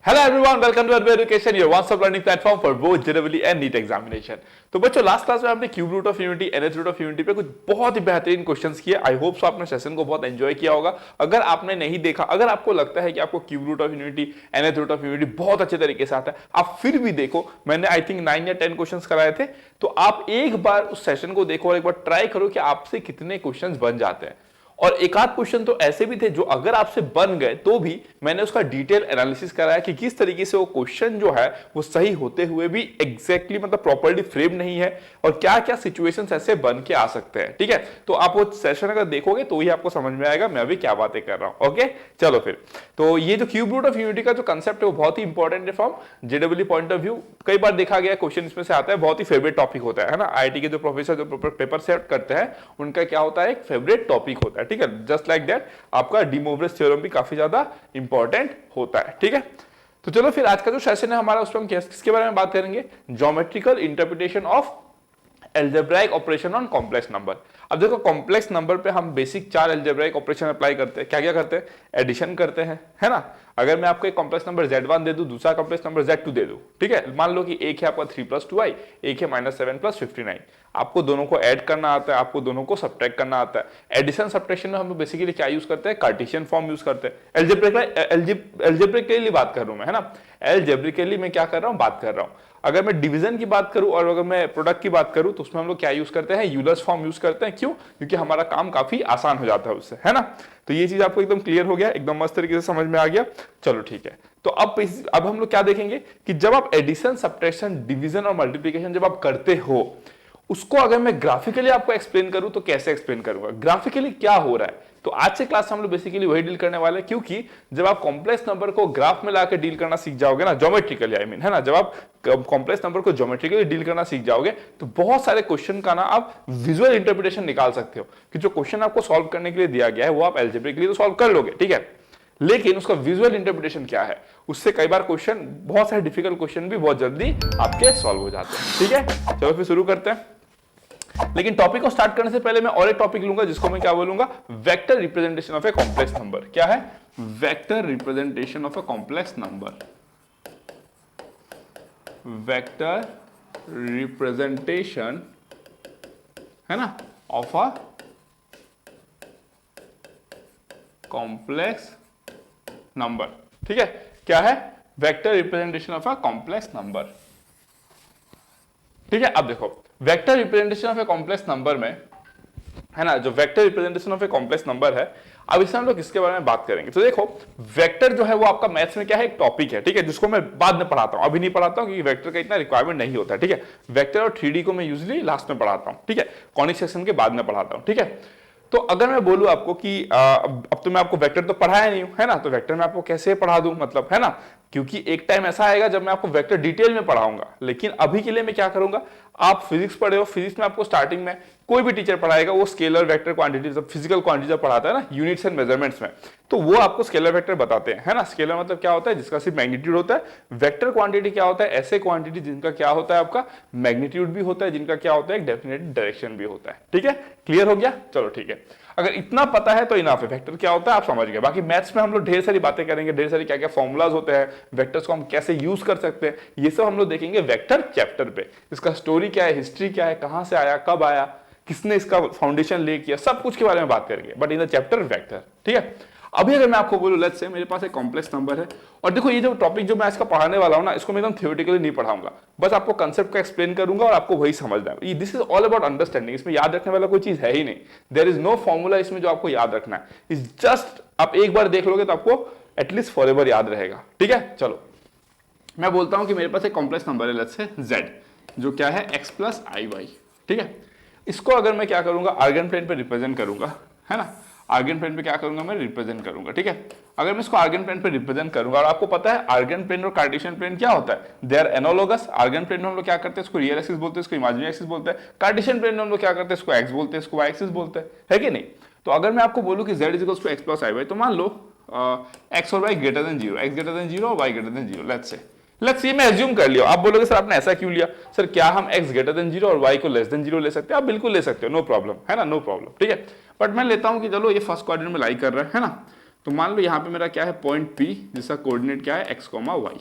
Hello everyone, welcome to Advair Education, your one-stop learning platform for both JEE and NEET examination। तो बच्चों last class में हमने cube root of unity, nth root of unity पे कुछ बहुत ही बेहतरीन questions किए। आई होप सो आपने सेशन को बहुत एंजॉय किया होगा। अगर आपने नहीं देखा, अगर आपको लगता है कि आपको cube root of unity, nth root of unity बहुत अच्छे तरीके से आता है, आप फिर भी देखो, मैंने आई थिंक 9 या 10 क्वेश्चंस कराए थे, तो आप एक बार उस सेशन को देखो और एक बार ट्राई करो कि आपसे कितने क्वेश्चंस बन जाते हैं। और एक आध क्वेश्चन तो ऐसे भी थे जो अगर आपसे बन गए तो भी मैंने उसका डिटेल एनालिसिस कराया कि किस तरीके से वो क्वेश्चन जो है वो सही होते हुए भी एग्जैक्टली मतलब प्रॉपर्ली फ्रेम नहीं है और क्या क्या सिचुएशंस ऐसे बन के आ सकते हैं। ठीक है, तो आप वो सेशन अगर देखोगे तो ही आपको समझ में आएगा मैं अभी क्या बातें कर रहा हूं। ओके, चलो फिर। तो ये जो क्यूब रूट ऑफ यूनिटी का जो कंसेप्ट है वो बहुत ही इंपॉर्टेंट है from JW point of view. कई बार देखा गया क्वेश्चन इसमें से आता है, बहुत ही फेवरेट टॉपिक होता है ना। आईआईटी के जो प्रोफेसर जो पेपर सेट करते हैं उनका क्या होता है, एक फेवरेट टॉपिक होता है। ठीक है, जस्ट लाइक दैट आपका डी मोवरेज थ्योरम भी काफी ज्यादा इंपॉर्टेंट होता है। ठीक है, तो चलो फिर आज का जो सेशन है हमारा उसमें हम किसके बारे में बात करेंगे, geometrical interpretation of algebraic operation on complex number. अब देखो कॉम्प्लेक्स नंबर पे हम बेसिक 4 एल्जेब्राइक ऑपरेशन अप्लाई करते हैं। क्या क्या करते हैं, एडिशन करते हैं, है ना। अगर मैं आपको एक कॉम्प्लेक्स नंबर z1 दे दूं, दूसरा कॉम्प्लेक्स नंबर z2 दे दूं, ठीक है, मान लो कि एक है आपका 3 + 2i, एक है -7 + 59। आपको दोनों को ऐड करना आता है, आपको दोनों को सब्ट्रैक्ट करना आता है। एडिशन सब्ट्रैक्शन में हम बेसिकली क्या यूज करते हैं, कार्टेशियन फॉर्म यूज करते हैं। एल्जेब्रिकली बात कर रहा हूं मैं, है ना, एल्जेब्रिकली मैं क्या कर रहा हूं, बात कर रहा हूं। अगर मैं डिवीजन की बात करूं और अगर मैं प्रोडक्ट की बात करूं तो उसमें हम लोग क्या यूज करते हैं, यूलर्स फॉर्म यूज करते हैं। क्यों? क्योंकि हमारा काम काफी आसान हो जाता है उससे, है ना। तो ये चीज आपको एकदम क्लियर हो गया, एकदम मस्त तरीके से समझ में आ गया। चलो ठीक है, तो अब हम लोग क्या देखेंगे कि जब आप एडिशन, सब्ट्रैक्शन, डिवीजन और मल्टीप्लिकेशन जब आप करते हो, उसको अगर मैं ग्राफिकली आपको एक्सप्लेन करूं तो कैसे एक्सप्लेन करूंगा, ग्राफिकली क्या हो रहा है। तो आज से क्लास हम लोग बेसिकली वही डील करने वाले हैं, क्योंकि जब आप कॉम्प्लेक्स नंबर को ग्राफ में लाकर डील करना सीख जाओगे ना, ज्योमेट्रिकली आई मीन, है ना, जब आप कॉम्प्लेक्स नंबर को ज्योमेट्रिकली डील करना सीख जाओगे तो बहुत सारे क्वेश्चन का ना आप विजुअल इंटरप्रिटेशन निकाल सकते हो कि जो क्वेश्चन आपको सॉल्व करने के लिए दिया गया है वो आप एल्जेब्रिकली तो सॉल्व कर लोगे, ठीक है, लेकिन उसका विजुअल इंटरप्रिटेशन क्या है, उससे कई बार क्वेश्चन, बहुत सारे डिफिकल्ट क्वेश्चन भी बहुत जल्दी आपके सॉल्व हो जाते हैं। ठीक है, चलो फिर शुरू करते हैं। लेकिन टॉपिक को स्टार्ट करने से पहले मैं और एक टॉपिक लूंगा जिसको मैं क्या बोलूंगा, vector representation of a complex number. क्या है, vector representation of a complex number. Vector representation, है ना, ऑफ अ कॉम्प्लेक्स नंबर। ठीक है, क्या है, vector representation of a complex number. ठीक है, अब देखो vector representation of a complex number में, है ना, जो vector representation of a complex number है, अब इसमें हम लोग किसके बारे में बात करेंगे। तो देखो वेक्टर जो है वो आपका मैथ्स में क्या है, एक टॉपिक है, ठीक है, जिसको मैं बाद में पढ़ाता हूं, अभी नहीं पढ़ाता हूं क्योंकि वेक्टर का इतना रिक्वायरमेंट नहीं होता है। ठीक है, वेक्टर और 3D को मैं यूजुअली लास्ट में पढ़ाता हूं, ठीक है, कॉनिक सेक्शन के बाद में पढ़ाता हूं। ठीक है, तो अगर मैं बोलूं आपको कि अब तो मैं आपको वेक्टर तो पढ़ाया नहीं हूं, है ना, तो वेक्टर मैं आपको कैसे पढ़ा दूं, मतलब, है ना, क्योंकि एक टाइम ऐसा आएगा जब मैं आपको वेक्टर डिटेल में पढ़ाऊंगा। लेकिन अभी के लिए मैं क्या करूंगा, आप फिजिक्स पढ़े हो, फिजिक्स में आपको स्टार्टिंग में कोई भी टीचर पढ़ाएगा वो स्केलर वेक्टर क्वांटिटी, जब फिजिकल क्वांटिटी जब पढ़ाता है ना, यूनिट्स एंड मेजरमेंट्स में, तो वो आपको स्केलर वेक्टर बताते हैं, है ना। स्केलर मतलब क्या होता है, जिसका सिर्फ मैग्नीट्यूड होता है। वेक्टर क्वांटिटी क्या होता है, ऐसे क्वांटिटी जिनका क्या होता है, आपका मैग्नीट्यूड भी होता है, जिनका क्या होता है, एक डेफिनेट डायरेक्शन भी होता है। ठीक है, क्लियर हो गया, चलो ठीक है, अगर इतना पता है तो इनफ है, वेक्टर क्या होता है आप समझ गए। बाकी मैथ्स में हम लोग ढेर सारी बातें करेंगे, ढेर सारी क्या क्या फॉर्मूलाज होते हैं, वेक्टर्स को हम कैसे यूज कर सकते हैं, ये सब हम लोग देखेंगे वेक्टर चैप्टर पे। इसका स्टोरी क्या है, हिस्ट्री क्या है, कहां से आया, कब आया, किसने इसका फाउंडेशन ले किया, सब कुछ के बारे में बात करेंगे, but in the chapter vector. ठीक है, अभी अगर मैं आपको बोलूं, लेट्स से मेरे पास एक कॉम्प्लेक्स नंबर है, और देखो ये जो टॉपिक जो मैं इसका पढ़ाने वाला हूं ना, इसको मैं एकदम थ्योरेटिकली नहीं पढ़ाऊंगा, बस आपको कंसेप्ट को एक्सप्लेन करूंगा और आपको वही समझना है। This is all about understanding, इसमें याद रखने वाला कोई चीज है ही नहीं, देयर इज नो फॉर्मूला इसमें जो आपको याद रखना है, इज जस्ट आप एक बार देख लोगे तो आपको एटलीस्ट फॉरएवर याद रहेगा। ठीक है, चलो मैं बोलता हूं कि मेरे पास एक कॉम्प्लेक्स नंबर है, लेट्स से z, जो क्या है x + iy। ठीक है, इसको अगर मैं क्या करूंगा, आर्गन प्लेन पे रिप्रेजेंट करूंगा, है ना, आर्गन प्लेन पे क्या करूंगा, मैं रिप्रेजेंट करूंगा। ठीक है, अगर मैं इसको आर्गन प्लेन पे रिप्रेजेंट करूंगा, और आपको पता है आर्गन प्लेन और कार्टेशियन प्लेन क्या होता है, they are analogous. Argand plane में हम लोग क्या करते हैं, इसको रियल एक्सिस बोलते हैं, इसको इमेजिनरी एक्सिस बोलते हैं। कार्टेशियन प्लेन में हम लोग क्या करते हैं, इसको एक्स बोलते हैं, इसको वाई एक्सिस बोलते हैं, है कि नहीं। तो अगर मैं आपको बोलूं कि z = x + iy, तो मान लो x और y greater than 0, x greater than 0 और y greater than 0, let's say मैं एज्यूम कर लिया। आप बोलोगे सर आपने ऐसा क्यों लिया, सर क्या हम x greater than 0 और y को less than 0 ले सकते हैं, आप बिल्कुल ले सकते हो, नो प्रॉब्लम, है ना, नो प्रॉब्लम। ठीक है, बट मैं लेता हूं कि चलो ये फर्स्ट क्वाड्रेंट में लाई कर रहा है ना, तो मान लो यहाँ पे मेरा क्या है पॉइंट P, जिसका कोऑर्डिनेट क्या है x, y।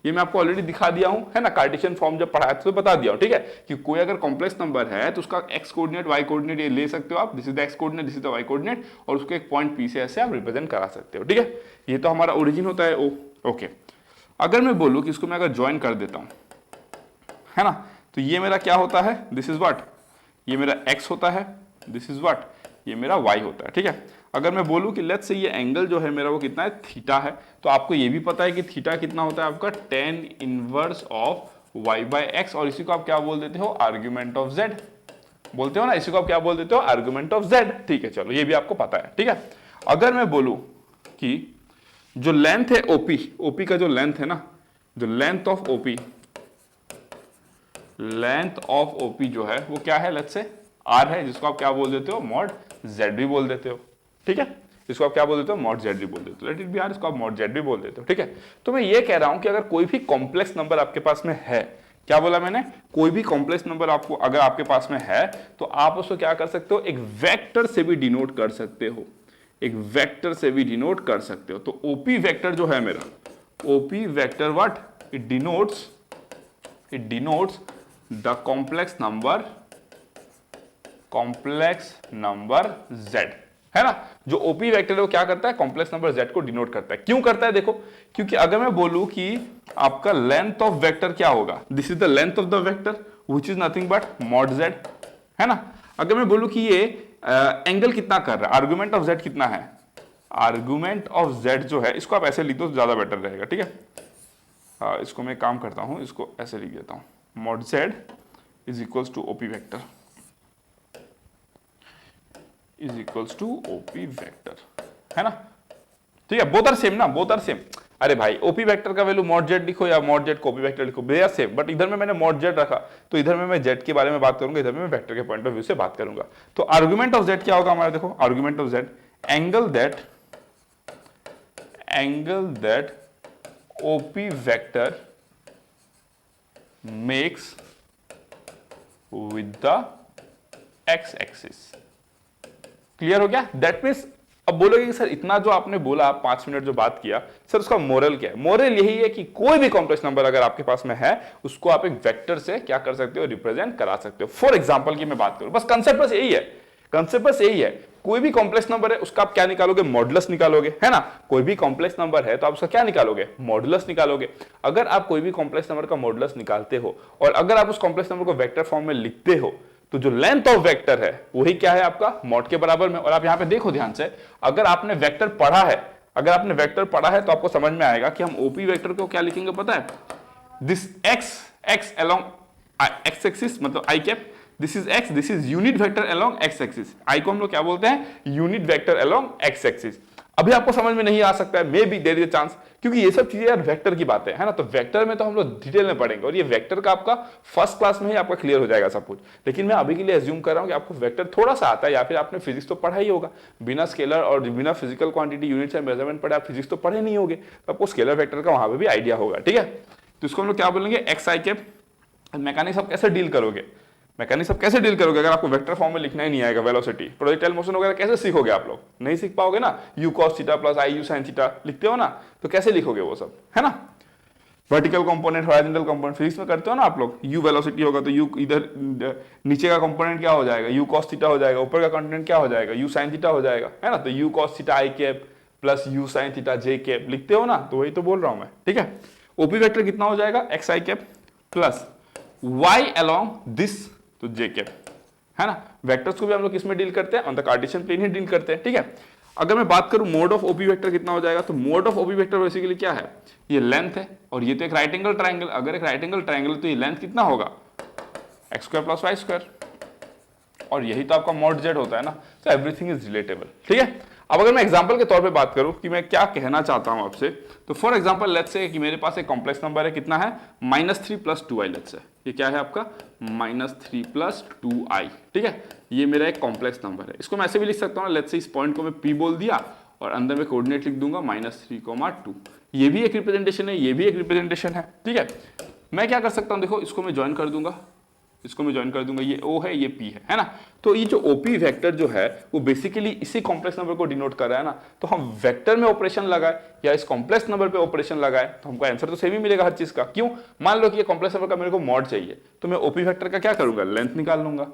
ये मैं आपको ऑलरेडी दिखा दिया हूं, है ना, कार्टेशियन फॉर्म जब पढ़ाया तो बता दिया हूं, ठीक है, कि कोई अगर कॉम्प्लेक्स नंबर है तो उसका x कोऑर्डिनेट y कोऑर्डिनेट ये ले सकते हो आप, this is the x coordinate, this is the y coordinate, और उसको एक पॉइंट P से ऐसे आप रिप्रेजेंट करा सकते हो, ठीक है। ये तो हमारा ओरिजिन होता है O, ओके। अगर मैं बोलूं कि इसको मैं अगर ज्वाइन कर देता हूं, है ना, तो ये मेरा क्या होता है, दिस इज व्हाट, ये मेरा x होता है, दिस इज व्हाट, ये मेरा y होता है, ठीक है। अगर मैं बोलूं कि लेट्स से ये एंगल जो है मेरा वो कितना है, थीटा है, तो आपको ये भी पता है कि थीटा कितना होता है आपका tan inverse of y by x, और इसी को आप क्या बोल देते हो, आर्ग्यूमेंट ऑफ z बोलते हो ना, इसी को आप क्या बोल देते हो, आर्ग्यूमेंट ऑफ z, ठीक है। चलो ये भी आपको पता है, ठीक है। अगर मैं बोलूं कि जो लेंथ है OP का जो लेंथ है ना, जो लेंथ ऑफ OP जो है वो क्या है, लेट्स से r है, जिसको आप क्या बोल देते हो, मॉड z भी बोल देते हो, ठीक है। इसको आप क्या बोल देते हो, मॉड z भी बोल देते हो, लेट इट बी r, इसको आप मॉड z भी बोल देते हो, ठीक है। तो मैं ये कह रहा हूं कि अगर कोई भी कॉम्प्लेक्स नंबर आपके पास में है, क्या बोला मैंने, कोई भी कॉम्प्लेक्स नंबर आपको अगर आपके पास में है तो आप उसको क्या कर सकते हो, एक वेक्टर से भी डिनोट कर सकते हो, एक वेक्टर से भी डिनोट कर सकते हो। तो OP वेक्टर जो है मेरा, OP vector what, it denotes the complex number z, है ना। जो OP वेक्टर है वो क्या करता है, कॉम्प्लेक्स नंबर z को डिनोट करता है। क्यों करता है, देखो, क्योंकि अगर मैं बोलूं कि आपका लेंथ ऑफ वेक्टर क्या होगा, this is the length of the vector which is nothing but mod z, है ना। अगर मैं बोलूं कि ये एंगल कितना कर रहा है, आर्गुमेंट ऑफ z कितना है, आर्गुमेंट ऑफ z जो है, इसको आप ऐसे लिख दो तो ज्यादा बेटर रहेगा, ठीक है। इसको मैं काम करता हूं, इसको ऐसे लिख देता हूं, mod z is equals to OP vector, is equals to OP vector, है ना, ठीक है। बोथ आर सेम ना, बोथ आर सेम। अरे भाई OP वेक्टर का वैल्यू मॉड z लिखो या मॉड z को OP वेक्टर लिखो, दे आर सेम, बट इधर में मैंने मॉड z रखा तो इधर में मैं z के बारे में बात करूंगा, इधर में मैं वेक्टर के पॉइंट ऑफ व्यू से बात करूंगा। तो आर्गुमेंट ऑफ z क्या होगा हमारा, देखो, argument of z, angle that OP vector makes with the x axis. Clear हो गया, दैट मीन्स अब बोलोगे कि सर इतना जो आपने बोला, 5 मिनट जो बात किया, सर उसका मोरल क्या है, मोरल यही है कि कोई भी कॉम्प्लेक्स नंबर अगर आपके पास में है उसको आप एक वेक्टर से क्या कर सकते हो, रिप्रेजेंट करा सकते हो। फॉर एग्जांपल की मैं बात करूं, बस कंसेप्ट बस यही है, कंसेप्ट बस यही है, कोई भी कॉम्प्लेक्स नंबर है उसका आप क्या निकालोगे, मॉडुलस निकालोगे, है ना। कोई भी कॉम्प्लेक्स नंबर है तो आप उसका क्या निकालोगे, मॉडुलस निकालोगे। अगर आप कोई भी कॉम्प्लेक्स नंबर का मॉडुलस निकालते हो और अगर आप उस कॉम्प्लेक्स नंबर को वेक्टर फॉर्म में लिखते हो तो जो लेंथ ऑफ वेक्टर है वही क्या है आपका, मॉड के बराबर में। और आप यहां पे देखो ध्यान से, अगर आपने वेक्टर पढ़ा है, तो आपको समझ में आएगा कि हम OP वेक्टर को क्या लिखेंगे पता है, this x along x axis मतलब i cap, this is x, this is unit vector along x axis, i को हम लोग क्या बोलते हैं, unit vector along x axis. अभी आपको समझ में नहीं आ सकता है, maybe there is a chance, क्योंकि ये सब चीजें यार वेक्टर की बातें है ना, तो वेक्टर में तो हम लोग डिटेल में पढ़ेंगे और ये वेक्टर का आपका फर्स्ट क्लास में ही आपका क्लियर हो जाएगा सब कुछ। लेकिन मैं अभी के लिए एज्यूम कर रहा हूं कि आपको वेक्टर थोड़ा सा आता है, या फिर आपने फिजिक्स तो पढ़ा ही होगा, बिना स्केलर और बिना physical quantity units and measurement पढ़े आप फिजिक्स तो पढ़े नहीं होगे, तो आपको स्केलर वेक्टर का वहां पर भी आइडिया होगा, ठीक है। तो इसको हम लोग क्या बोलेंगे, एक्स आई कैप। मैकेनिक्स आप कैसे डील करोगे, अगर आपको वेक्टर फॉर्म में लिखना ही नहीं आएगा, वेलोसिटी, प्रोजेक्टाइल मोशन वगैरह कैसे सीखोगे आप लोग, नहीं सीख पाओगे ना। u cos theta plus i u sin theta लिखते हो ना, तो कैसे लिखोगे वो सब, है ना। Vertical component, horizontal component physics में करते हो ना आप लोग, u वेलोसिटी होगा तो u इधर नीचे का कंपोनेंट क्या हो जाएगा, u cos थीटा हो जाएगा, ऊपर का कंपोनेंट क्या हो जाएगा, u sin थीटा हो जाएगा, है ना। तो u cos theta i cap plus u sin theta j cap लिखते हो ना, तो वही तो बोल रहा हूं मैं, ठीक है। OP वेक्टर कितना हो जाएगा, x i cap plus y along this, तो j कैप, है ना। वेक्टर्स को भी हम लोग किसमें डील करते हैं, ऑन द कार्टेशियन प्लेन ही डील करते हैं, ठीक है। अगर मैं बात करूं मोड ऑफ OP वेक्टर कितना हो जाएगा, तो mode of OP vector basically क्या है, ये लेंथ है और ये तो एक राइट एंगल ट्रायंगल, अगर एक राइट एंगल ट्रायंगल तो ये लेंथ कितना होगा, x square plus y square, और यही तो आपका मॉड z होता है ना। तो एवरीथिंग इज रिलेटेबल, ठीक है। अब अगर मैं एग्जांपल के तौर पे बात करूं कि मैं क्या कहना चाहता हूं आपसे, तो फॉर एग्जांपल लेट्स से कि मेरे पास एक कॉम्प्लेक्स नंबर है, कितना है, -3 + 2i, लेट्स से ये क्या है आपका, -3 + 2i, ठीक है। ये मेरा एक कॉम्प्लेक्स नंबर है, इसको मैं ऐसे भी लिख सकता हूं, लेट्स से इस पॉइंट को मैं p बोल दिया और अंदर में कोऑर्डिनेट लिख दूंगा -3, 2। ये भी एक रिप्रेजेंटेशन है, ये भी एक रिप्रेजेंटेशन है, ठीक है। मैं क्या कर सकता हूं, देखो इसको मैं ज्वाइन कर दूंगा, इसको मैं ज्वाइन कर दूंगा, ये O है, ये P है ना। तो ये जो OP वेक्टर जो है वो बेसिकली इसी कॉम्प्लेक्स नंबर को डिनोट कर रहा है ना। तो हम वेक्टर में ऑपरेशन लगाए या इस कॉम्प्लेक्स नंबर पे ऑपरेशन लगाए तो हमको आंसर तो सेम ही मिलेगा हर चीज का। क्यों? मान लो कि ये कॉम्प्लेक्स नंबर का मेरे को मॉड चाहिए, तो मैं OP वेक्टर का क्या करूंगा, लेंथ निकाल लूंगा।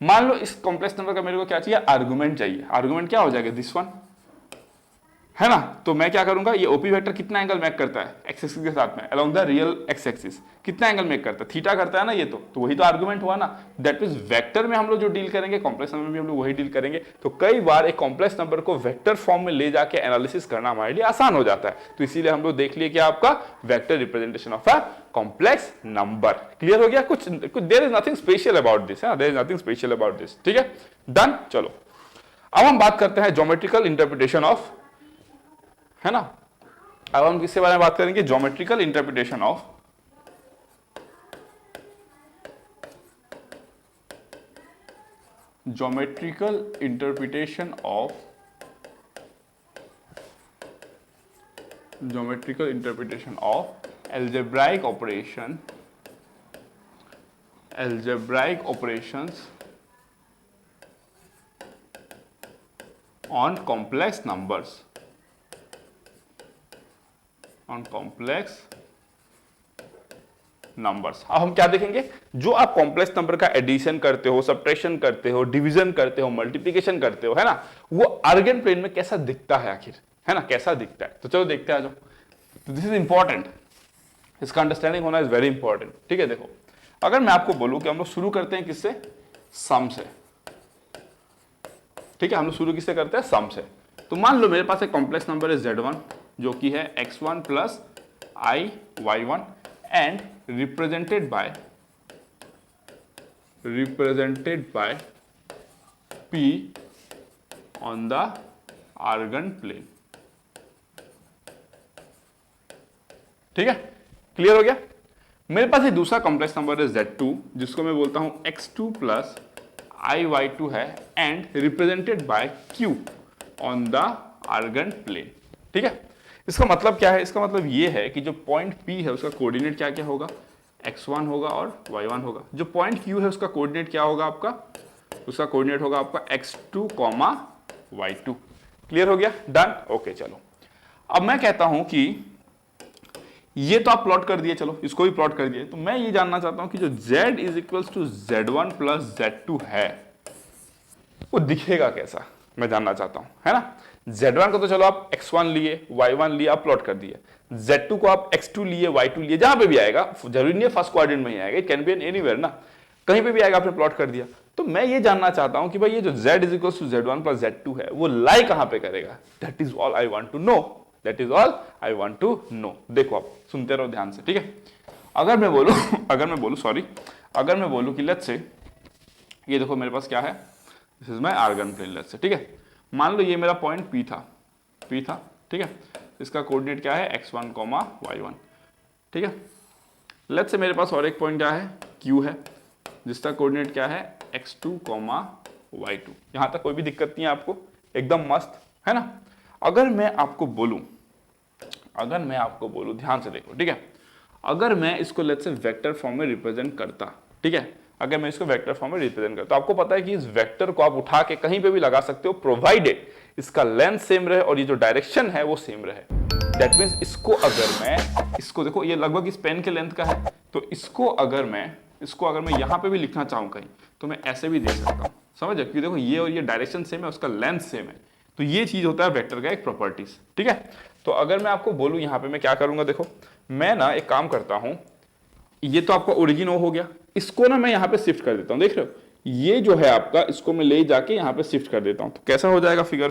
मान लो इस कॉम्प्लेक्स नंबर का मेरे को क्या चाहिए, आर्गुमेंट चाहिए। आर्गुमेंट क्या हो जाएगा, दिस वन है ना। तो मैं क्या करूंगा, ये OP वेक्टर कितना एंगल मेक करता है एक्स एक्सिस के साथ में along the real x axis, कितना एंगल मेक करता है, थीटा करता है ना ये। तो वही तो आर्गुमेंट हुआ ना। दैट मींस वेक्टर में हम लोग जो डील करेंगे, कॉम्प्लेक्स नंबर में हम लोग वही डील करेंगे। तो कई बार एक कॉम्प्लेक्स नंबर को वेक्टर फॉर्म में ले जाके एनालिसिस करना हमारे लिए आसान हो जाता है। तो इसीलिए हम लोग देख लिए कि आपका vector representation of a complex number. Clear हो गया? कुछ there is nothing special about this, there is nothing special about this. ठीक है, डन। चलो अब हम बात करते हैं ज्योमेट्रिकल इंटरप्रिटेशन ऑफ, है ना। अब हम किसके बारे में बात करेंगे, geometrical interpretation of algebraic operations on complex numbers, अब हम क्या देखेंगे, जो आप कॉम्प्लेक्स नंबर का एडिशन करते हो, सब्ट्रैक्शन करते हो, डिवीजन करते हो, मल्टीप्लिकेशन करते हो, है ना, वो आर्गन प्लेन में कैसा दिखता है आखिर, है ना, कैसा दिखता है। तो चलो देखते हैं, आ जाओ। तो दिस इज इंपॉर्टेंट, इसका अंडरस्टैंडिंग होना इज वेरी इंपॉर्टेंट। ठीक है, देखो अगर मैं आपको बोलूं कि हम लोग शुरू करते हैं किससे, सम से। ठीक है, हम लोग शुरू किससे करते हैं, सम से। तो मान लो मेरे पास एक कॉम्प्लेक्स नंबर है Z1 जो कि है x1 plus I y1 and represented by P on the Argand plane. ठीक है, क्लियर हो गया। मेरे पास एक दूसरा कॉम्प्लेक्स नंबर है Z2 जिसको मैं बोलता हूं x2 प्लस I y2 है and represented by Q on the Argand plane. ठीक है, इसका मतलब क्या है, इसका मतलब ये है कि जो पॉइंट P है उसका कोऑर्डिनेट क्या क्या होगा, x1 होगा और y1 होगा। जो पॉइंट Q है उसका कोऑर्डिनेट क्या होगा आपका, उसका कोऑर्डिनेट होगा आपका x2, y2। क्लियर हो गया, डन। ओके चलो अब मैं कहता हूं कि ये तो आप प्लॉट कर दिए, चलो इसको भी प्लॉट कर दिए। तो मैं ये जानना चाहता हूं कि जो z is equals to Z1 plus Z2 है वो दिखेगा कैसा, मैं जानना चाहता हूं, है ना। Z1 को तो चलो आप x1 लिए, y1 लिए, आप प्लॉट कर दिए। Z2 को आप x2 लिए, y2 लिए, जहां पे भी आएगा, जरूरी नहीं है फर्स्ट क्वाड्रेंट में ही आएगा, इट कैन बी एनीवेयर ना, कहीं पे भी आएगा, आपने प्लॉट कर दिया। तो मैं ये जानना चाहता हूं कि भाई ये जो z is equal to Z1 plus Z2 है वो लाई कहां पे करेगा। That is all I want to know, that is all I want to know. देखो आप सुनते रहो ध्यान से, ठीक है। अगर मैं बोलूं अगर मैं बोलूं कि लेट्स से ये देखो मेरे पास क्या है, this is my Argand plane, let's say, ठीक है। मान लो ये मेरा पॉइंट P था, ठीक है। इसका कोऑर्डिनेट क्या है, x1, y1, ठीक है। लेट्स से मेरे पास और एक पॉइंट क्या है, Q है, जिसका कोऑर्डिनेट क्या है, x2, y2। यहां तक कोई भी दिक्कत नहीं है आपको, एकदम मस्त है ना। अगर मैं आपको बोलूं ध्यान से देखो, ठीक है। अगर मैं इसको लेट्स से वेक्टर फॉर्म में रिप्रेजेंट करता, ठीक है, अगर मैं इसको वेक्टर फॉर्म में रिप्रेजेंट करता, तो आपको पता है कि इस वेक्टर को आप उठा के कहीं पे भी लगा सकते हो, प्रोवाइडेड इसका लेंथ सेम रहे और ये जो डायरेक्शन है वो सेम रहे। दैट मींस इसको अगर मैं इसको देखो, ये लगभग इस पेन के लेंथ का है, तो इसको अगर मैं यहां पे भी लिखना चाहूं कहीं, तो मैं ऐसे भी दे सकता हूं, समझ। क्योंकि देखो ये और ये डायरेक्शन सेम है, उसका लेंथ सेम है, तो ये चीज होता है वेक्टर का एक प्रॉपर्टीज, ठीक है। तो अगर मैं आपको बोलूं यहां पे मैं क्या करूंगा, देखो मैं ना एक काम करता हूं, ये तो आपका ओरिजिन हो गया, इसको ना मैं यहां पे शिफ्ट कर देता हूं, देख रहे हो, ये जो है आपका, इसको मैं ले जाके यहां पे शिफ्ट कर देता हूं। तो कैसा हो जाएगा फिगर,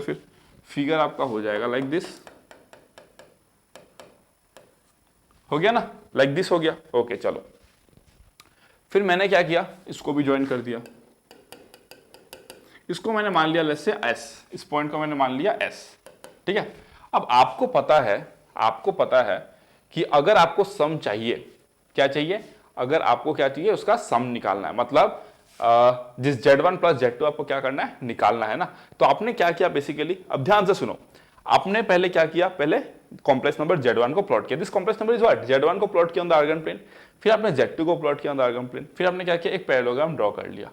फिगर आपका हो जाएगा लाइक दिस, हो गया ना, लाइक दिस हो गया। ओके चलो, फिर मैंने क्या किया, इसको भी ज्वाइन कर दिया, इसको मैंने मान लिया लेट्स से S, इस पॉइंट को मैंने मान लिया S, ठीक है। अब आपको पता है कि अगर आपको सम चाहिए, क्या चाहिए, अगर आपको क्या चाहिए, उसका सम निकालना है, मतलब जिस Z1 प्लस Z2 आपको क्या करना है, निकालना है ना। तो आपने क्या किया बेसिकली, अब ध्यान से सुनो, आपने पहले क्या किया, पहले कॉम्प्लेक्स नंबर Z1 को प्लॉट किया, this complex number is what, Z1 को प्लॉट किया ऑन द आर्गन प्लेन, फिर आपने Z2 को प्लॉट किया ऑन द आर्गन प्लेन, फिर आपने क्या किया, एक पैरेललोग्राम ड्रॉ कर लिया,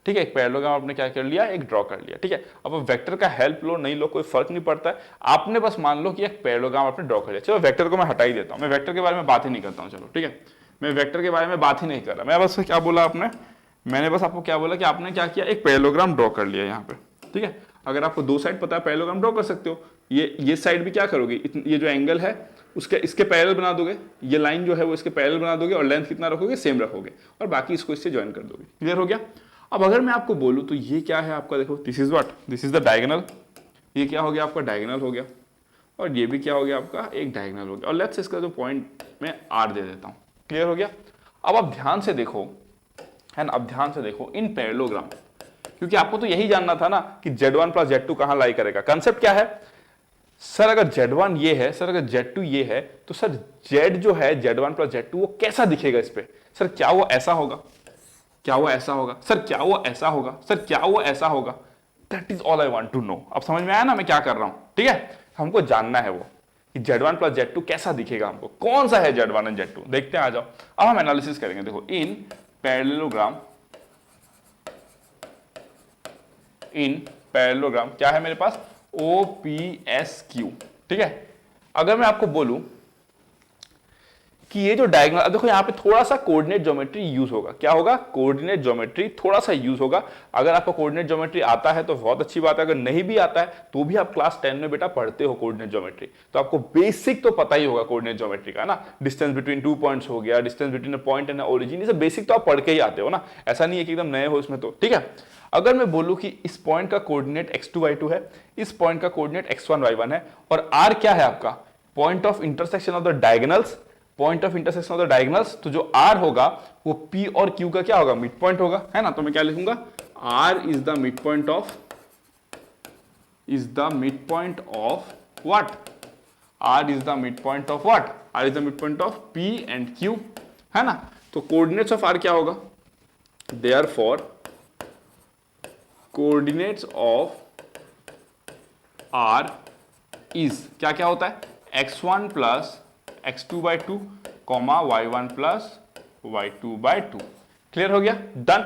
ठीक है, एक पैरेललोग्राम आपने क्या कर लिया, एक ड्रॉ कर लिया, ठीक है। अब वेक्टर का हेल्प लो नहीं लो कोई फर्क नहीं पड़ता है, आपने बस मान लो कि एक पैरेललोग्राम आपने ड्रॉ कर लिया। चलो वेक्टर को मैं हटा ही देता हूं, मैं वेक्टर के बारे में बात ही नहीं करता हूं, चलो ठीक है, मैं वेक्टर के बारे में बात ही नहीं कर रहा, मैं बस क्या बोला आपने, मैंने बस आपको क्या बोला कि आपने क्या किया, एक पैरेललोग्राम ड्रॉ कर लिया यहाँ पे, ठीक है। अगर आपको दो साइड पता है पैरेललोग्राम ड्रॉ कर सकते हो, ये साइड भी क्या करोगे, ये जो एंगल है उसके इसके पैरेलल बना दोगे, ये लाइन जो है वो इसके पैरेलल बना दोगे और लेंथ कितना रखोगे, सेम रखोगे और बाकी इसको इससे ज्वाइन कर दोगे। क्लियर हो गया। अब अगर मैं आपको बोलूं तो ये क्या है आपका, देखो this is what, this is the diagonal, ये क्या हो गया आपका, डायगोनल हो गया, और ये भी क्या हो गया आपका, एक डायगोनल हो गया, और लेट्स इसका जो पॉइंट मैं आर दे देता हूं। क्लियर हो गया। अब आप ध्यान से देखो, है ना, अब ध्यान से देखो इन पैरेललोग्राम, क्योंकि आपको तो यही जानना था ना कि Z1 प्लस Z2 कहां लाई करेगा। कंसेप्ट क्या है सर, अगर Z1 ये है, सर अगर Z2 ये है, तो सर Z जो है Z1 प्लस Z2 वो कैसा दिखेगा इस पे, सर क्या वो ऐसा होगा, क्या वो ऐसा होगा, सर क्या वो ऐसा होगा, सर क्या वो ऐसा होगा, that is all I want to know. अब समझ में आया ना मैं क्या कर रहा हूं, ठीक है, हमको जानना है वो कि Z1 प्लस Z2 कैसा दिखेगा, हमको कौन सा है Z1 एंड Z2, देखते हैं, आ जाओ। अब हम एनालिसिस करेंगे। देखो इन पैरेललोग्राम, इन पैरेललोग्राम क्या है मेरे पास, OPSQ, ठीक है। अगर मैं आपको बोलूं कि ये जो डायगोनल, अब देखो यहाँ पे थोड़ा सा कोऑर्डिनेट ज्योमेट्री यूज होगा, क्या होगा, कोऑर्डिनेट ज्योमेट्री थोड़ा सा यूज होगा। अगर आपको कोऑर्डिनेट ज्योमेट्री आता है तो बहुत अच्छी बात है, अगर नहीं भी आता है तो भी आप क्लास 10 में बेटा पढ़ते हो कोऑर्डिनेट ज्योमेट्री, तो आपको बेसिक तो पता ही होगा कोऑर्डिनेट ज्योमेट्री का ना, डिस्टेंस बिटवीन 2 पॉइंट्स हो गया, distance between a point and origin, ये सब बेसिक तो आप पढ़ के ही आते हो ना, ऐसा नहीं है कि एकदम नए हो इसमें तो, ठीक है। अगर मैं बोलूं कि इस पॉइंट का कोऑर्डिनेट x2 y2 है, इस पॉइंट का कोऑर्डिनेट x1 y1 है, और r क्या है आपका, point of intersection of the diagonals, point of intersection of the diagonals, तो जो r होगा वो p और q का क्या होगा, मिड पॉइंट होगा, है ना। तो मैं क्या लिखूंगा, r is the mid point of, is the mid point of what, r is the mid point of what, r is the mid point of p and q, है ना। तो कोऑर्डिनेट्स ऑफ r क्या होगा, therefore coordinates of r is क्या क्या होता है, x1 plus x2 by 2 comma y1 plus y2 by 2। Clear हो गया, डन।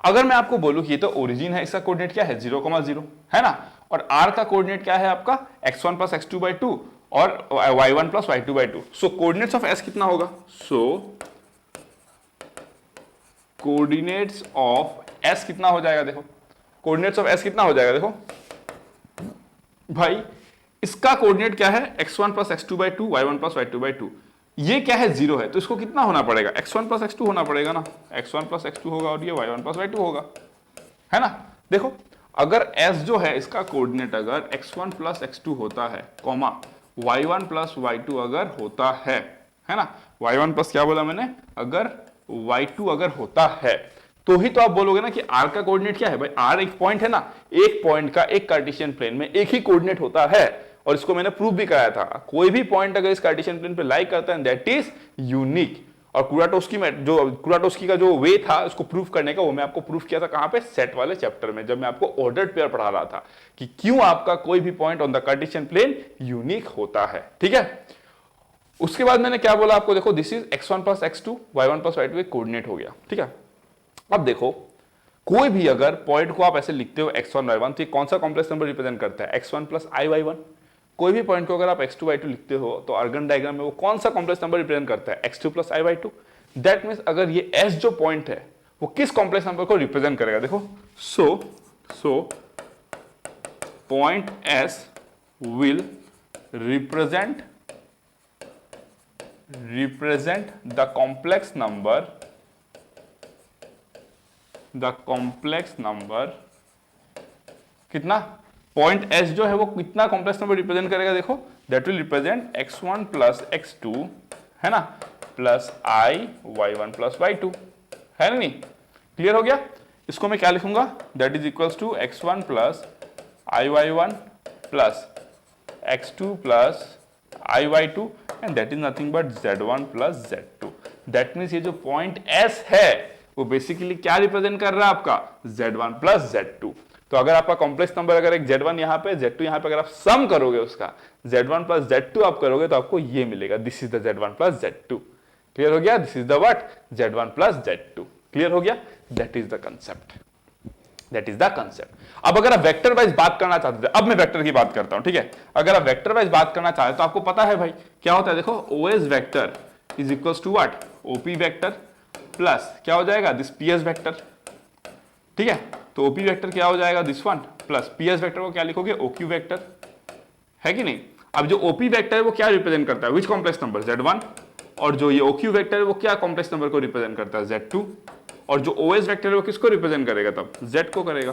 अगर मैं आपको बोलूं कि ये तो ओरिजिन है, इसका कोऑर्डिनेट क्या है 0,0, है ना, और r का कोऑर्डिनेट क्या है आपका x1 प्लस x2 बाई 2 और y1 plus y2 by 2, so coordinates of s कितना होगा, सो कोऑर्डिनेट्स ऑफ s कितना हो जाएगा, देखो कोऑर्डिनेट्स ऑफ s कितना हो जाएगा, देखो भाई इसका कोऑर्डिनेट क्या है x1 plus x2 by 2, y1 plus y2 by 2, ये क्या है 0 है, तो इसको कितना होना पड़ेगा, x1 प्लस x2 होना पड़ेगा ना, x1 प्लस x2 होगा और ये y1 प्लस y2 होगा, है ना। देखो अगर s जो है इसका कोऑर्डिनेट अगर x1 प्लस x2 होता है कॉमा y1 प्लस y2 अगर होता है ना, y1 प्लस क्या बोला मैंने, अगर y2 अगर होता है तो ही तो आप बोलोगे ना कि r का कोऑर्डिनेट क्या है, भाई r एक पॉइंट है ना, एक पॉइंट का एक कार्टेशियन प्लेन में एक ही कोऑर्डिनेट होता है, और इसको मैंने प्रूव भी कराया था, कोई भी पॉइंट अगर इस कार्टेशियन प्लेन पे लाई करता है दैट इज यूनिक। और कुराटोस्की का जो वे था उसको प्रूव करने का, वो मैं आपको प्रूफ किया था कहां पे, सेट वाले चैप्टर में, जब मैं आपको ऑर्डर्ड पेयर पढ़ा रहा था कि क्यों आपका कोई भी point on the Cartesian plane unique होता है, ठीक है। उसके बाद मैंने क्या बोला आपको, देखो this is x1 plus x2, y1 plus y2 एक कोऑर्डिनेट हो गया, ठीक है। अब देखो कोई भी अगर पॉइंट को आप ऐसे लिखते हो x1 y1, तो ये कौन सा कॉम्प्लेक्स नंबर रिप्रेजेंट करता है, x1 प्लस i y1। कोई भी पॉइंट को अगर आप x2 y2 लिखते हो तो आर्गन डायग्राम में वो कौन सा कॉम्प्लेक्स नंबर रिप्रेजेंट करता है, x2 plus i y2। That means अगर ये s जो पॉइंट है वो किस कॉम्प्लेक्स नंबर को रिप्रेजेंट करेगा, देखो so point s will represent the complex number कितना, पॉइंट s जो है वो कितना कॉम्प्लेक्स नंबर रिप्रेजेंट करेगा, देखो that will represent x1 plus x2, है ना, plus i y1 plus y2, है ना, नहीं। क्लियर हो गया। इसको मैं क्या लिखूंगा, that is equals to x1 plus i y1 plus x2 plus i y2 and that is nothing but z1 plus z2। That means ये जो पॉइंट s है वो बेसिकली क्या रिप्रेजेंट कर रहा है आपका, z1 प्लस z2। तो अगर आपका कॉम्प्लेक्स नंबर अगर एक Z1 यहाँ पे Z2 यहाँ पे अगर आप सम करोगे उसका Z1 प्लस Z2 आप करोगे तो आपको ये मिलेगा, this is the Z1 plus Z2। Clear हो गया? This is the what? Z1 plus Z2। Clear हो गया? That is the concept, that is the concept. अब अगर आप वेक्टर वाइज बात करना चाहते थे, अब मैं वेक्टर की बात करता हूं, ठीक है। अगर आप वेक्टर वाइज बात करना चाहते तो आपको पता है भाई क्या होता है, देखो OS vector is equals to what? OP vector plus क्या हो जाएगा? दिस PS वेक्टर, ठीक है। तो OP वेक्टर क्या हो जाएगा? This one plus PS vector को क्या लिखोगे? OQ वेक्टर, है कि नहीं। अब जो OP वेक्टर है वो क्या रिप्रेजेंट करता है? विच कॉम्प्लेक्स नंबर? Z1। और जो ये OQ वेक्टर है वो क्या कॉम्प्लेक्स नंबर को रिप्रेजेंट करता है? Z2। और जो OS वेक्टर है वो किसको रिप्रेजेंट करेगा? तब Z को करेगा।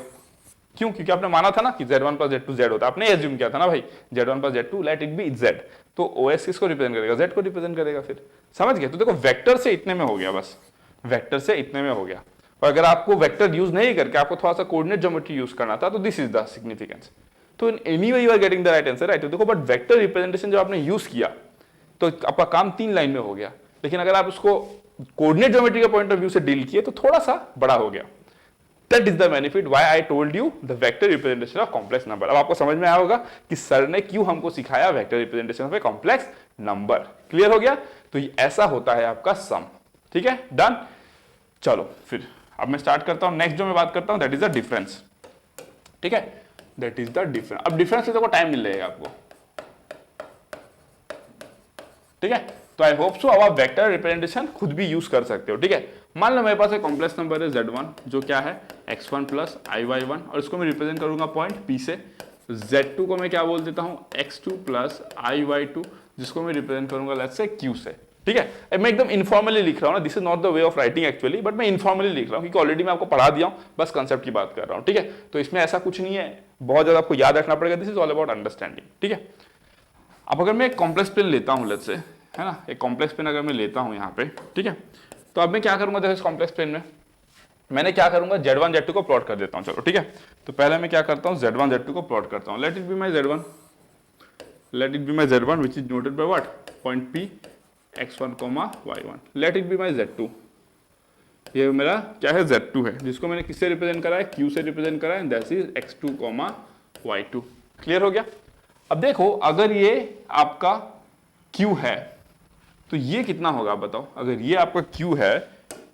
क्यों? क्योंकि आपने माना था ना कि Z1 प्लस Z2 Z होता है, आपने एज्यूम किया था ना भाई Z1 plus Z2 late it be Z। तो OS किसको रिप्रेजेंट करेगा? Z को रिप्रेजेंट करेगा। फिर समझ गए? तो देखो वेक्टर से इतने में हो गया, बस वेक्टर से इतने में हो गया। और अगर आपको वेक्टर यूज नहीं करके आपको थोड़ा सा कोऑर्डिनेट ज्योमेट्री यूज करना था तो दिस इज द सिग्निफिकेंस। तो in any way you are getting the right answer, right. देखो बट वेक्टर रिप्रेजेंटेशन जब आपने यूज किया तो आपका काम 3 लाइन में हो गया, लेकिन अगर आप उसको कोऑर्डिनेट ज्योमेट्री के पॉइंट ऑफ व्यू से डील किए तो थोड़ा सा बड़ा हो गया। That is the benefit why I told you the vector representation of complex number. अब आपको समझ में आया होगा कि सर ने क्यों हमको सिखाया vector representation of a complex number. Clear हो गया? तो ये ऐसा होता है आपका सम, ठीक है, डन। चलो फिर अब मैं स्टार्ट करता हूं, नेक्स्ट जो मैं बात करता हूं दैट इज द डिफरेंस, ठीक है, दैट इज द डिफरेंस। अब डिफरेंस से देखो टाइम मिल जाएगा आपको, ठीक है। तो आई होप सो अब आप वेक्टर रिप्रेजेंटेशन खुद भी यूज कर सकते हो, ठीक है। मान लो मेरे पास एक कॉम्प्लेक्स नंबर है Z1 जो क्या है x1 प्लस IY1 और इसको मैं रिप्रेजेंट करूंगा पॉइंट P से। Z2 को मैं क्या बोल देता हूं x2 प्लस IY2 जिसको मैं रिप्रेजेंट करूंगा लेट्स से Q से, ठीक है। मैं एकदम इनफॉर्मली लिख रहा हूं ना, this is not the way of writing actually, but मैं इनफॉर्मली लिख रहा हूं क्योंकि ऑलरेडी मैं आपको पढ़ा दिया हूं, बस कंसेप्ट की बात कर रहा हूं, ठीक है। तो इसमें ऐसा कुछ नहीं है बहुत ज्यादा आपको याद रखना पड़ेगा, this is all about understanding, ठीक है। अब अगर मैं एक कॉम्प्लेक्स प्लेन लेता हूं लेट्स से, है ना, एक कॉम्प्लेक्स प्लेन अगर मैं लेता हूं यहाँ पे, ठीक है, तो अब मैं क्या करूंगा देखो इस कॉम्प्लेक्स प्लेन में मैंने क्या करूंगा Z1 Z2 को प्लॉट कर देता हूं, चलो ठीक है। तो पहले मैं क्या करता हूं Z1 Z2 को प्लॉट करता हूं, late it be my Z1, late it be my Z1 which is noted by what? Point P x1, y1, late it be my Z2, ये मेरा क्या है? Z2 है, जिसको मैंने किससे रिप्रेजेंट करा है? Q से रिप्रेजेंट करा है, that is x2, y2। Clear हो गया? अब देखो अगर ये आपका Q है तो ये कितना होगा आप बताओ? अगर ये आपका Q है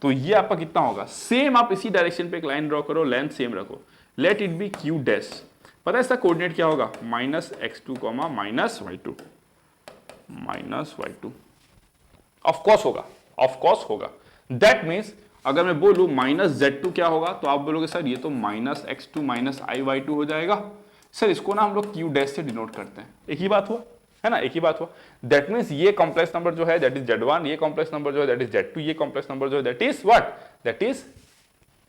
तो ये आपका कितना होगा? सेम आप इसी डायरेक्शन पे एक लाइन ड्रॉ करो, लेंथ सेम रखो, late it B Q dash. पता है इसका कोऑर्डिनेट क्या होगा? -x2, -y2, -y2। Of course होगा, ऑफ कोर्स होगा। दैट मींस अगर मैं बोलूं -z2 क्या होगा तो आप बोलोगे सर ये तो -x2 -iy2 हो जाएगा। सर इसको ना हम लोग Q डैश से डिनोट करते हैं, एक ही बात हुआ है ना, एक ही बात हुआ। दैट मींस ये कॉम्प्लेक्स नंबर जो है दैट इज Z1, ये कॉम्प्लेक्स नंबर जो है दैट इज Z2, ये कॉम्प्लेक्स नंबर जो है that is what? That is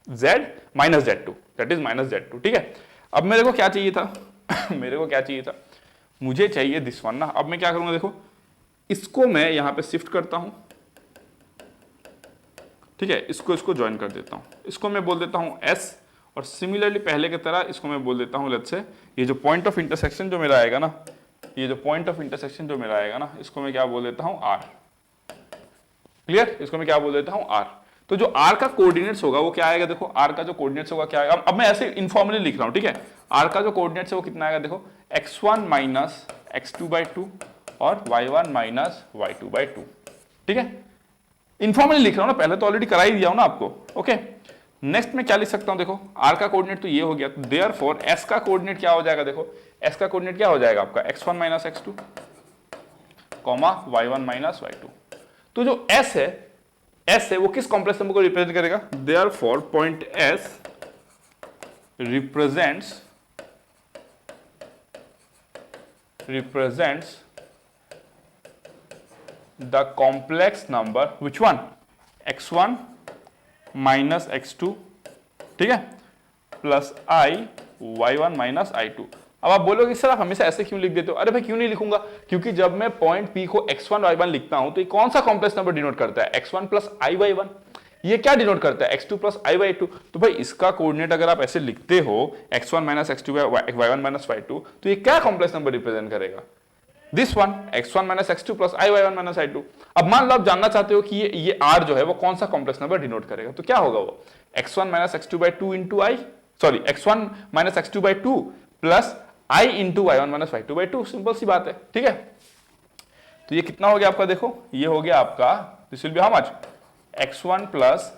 Z -z2, that is -z2, ठीक है। अब मेरे को क्या चाहिए था? मेरे को क्या चाहिए था? मुझे चाहिए दिस वन ना। अब मैं क्या करूंगा देखो, इसको मैं यहां पे शिफ्ट करता हूं, ठीक है, इसको ज्वाइन कर देता हूं, इसको मैं बोल देता हूं S, और सिमिलरली पहले की तरह इसको मैं बोल देता हूं लेट्स से ये जो पॉइंट ऑफ इंटरसेक्शन जो मेरा आएगा ना, ये जो पॉइंट ऑफ इंटरसेक्शन जो मेरा आएगा ना, इसको मैं क्या बोल देता हूं? R। क्लियर? इसको मैं क्या बोल देता हूं? R। तो जो R का कोऑर्डिनेट्स होगा वो क्या आएगा? देखो R का जो कोऑर्डिनेट्स होगा क्या आएगा? अब मैं ऐसे इनफॉर्मली लिख रहा हूं, ठीक है। R का जो कोऑर्डिनेट्स है वो कितना आएगा? देखो x1 माइनस x2/2 और y1 माइनस y2/2, ठीक है। इनफॉर्मली लिख रहा हूं ना, पहले तो ऑलरेडी करा ही दिया हूं ना आपको, ओके। नेक्स्ट में क्या लिख सकता हूं? देखो R का कोऑर्डिनेट तो ये हो गया, देयरफॉर S का कोऑर्डिनेट क्या हो जाएगा? देखो S का कोऑर्डिनेट क्या हो जाएगा आपका? x1 minus x2, y1 minus y2। तो जो S है वो किस कॉम्प्लेक्स नंबर को रिप्रेजेंट करेगा? Therefore point S represents the complex number which one? x1 minus x2, ठीक है, प्लस y1 माइनस i2। अब आप बोलोगे सर आप हमेशा ऐसे क्यों लिख देते हो? अरे भाई क्यों नहीं लिखूंगा, क्योंकि जब मैं पॉइंट P को x1 y1 लिखता हूं तो ये कौन सा कॉम्प्लेक्स नंबर डिनोट करता है? x1 plus iy1। ये क्या डिनोट करता है? x2 plus iy2। तो भाई इसका कोऑर्डिनेट अगर आप ऐसे लिखते हो x1 minus x2 y1 minus y2, तो ये क्या कॉम्प्लेक्स नंबर रिप्रेजेंट करेगा? This one, x1 minus x2 plus y1 minus i2। अब मान लो आप जानना चाहते हो कि ये r जो है वो कौन सा कॉम्प्लेक्स नंबर डिनोट करेगा, तो क्या होगा वो? x1 minus x2/2 into i, sorry x1 minus x2 by two plus i into y1 minus y2 by two, simple सी बात है, ठीक है। तो ये कितना हो गया आपका, देखो ये हो गया आपका, this will be how much, x1 plus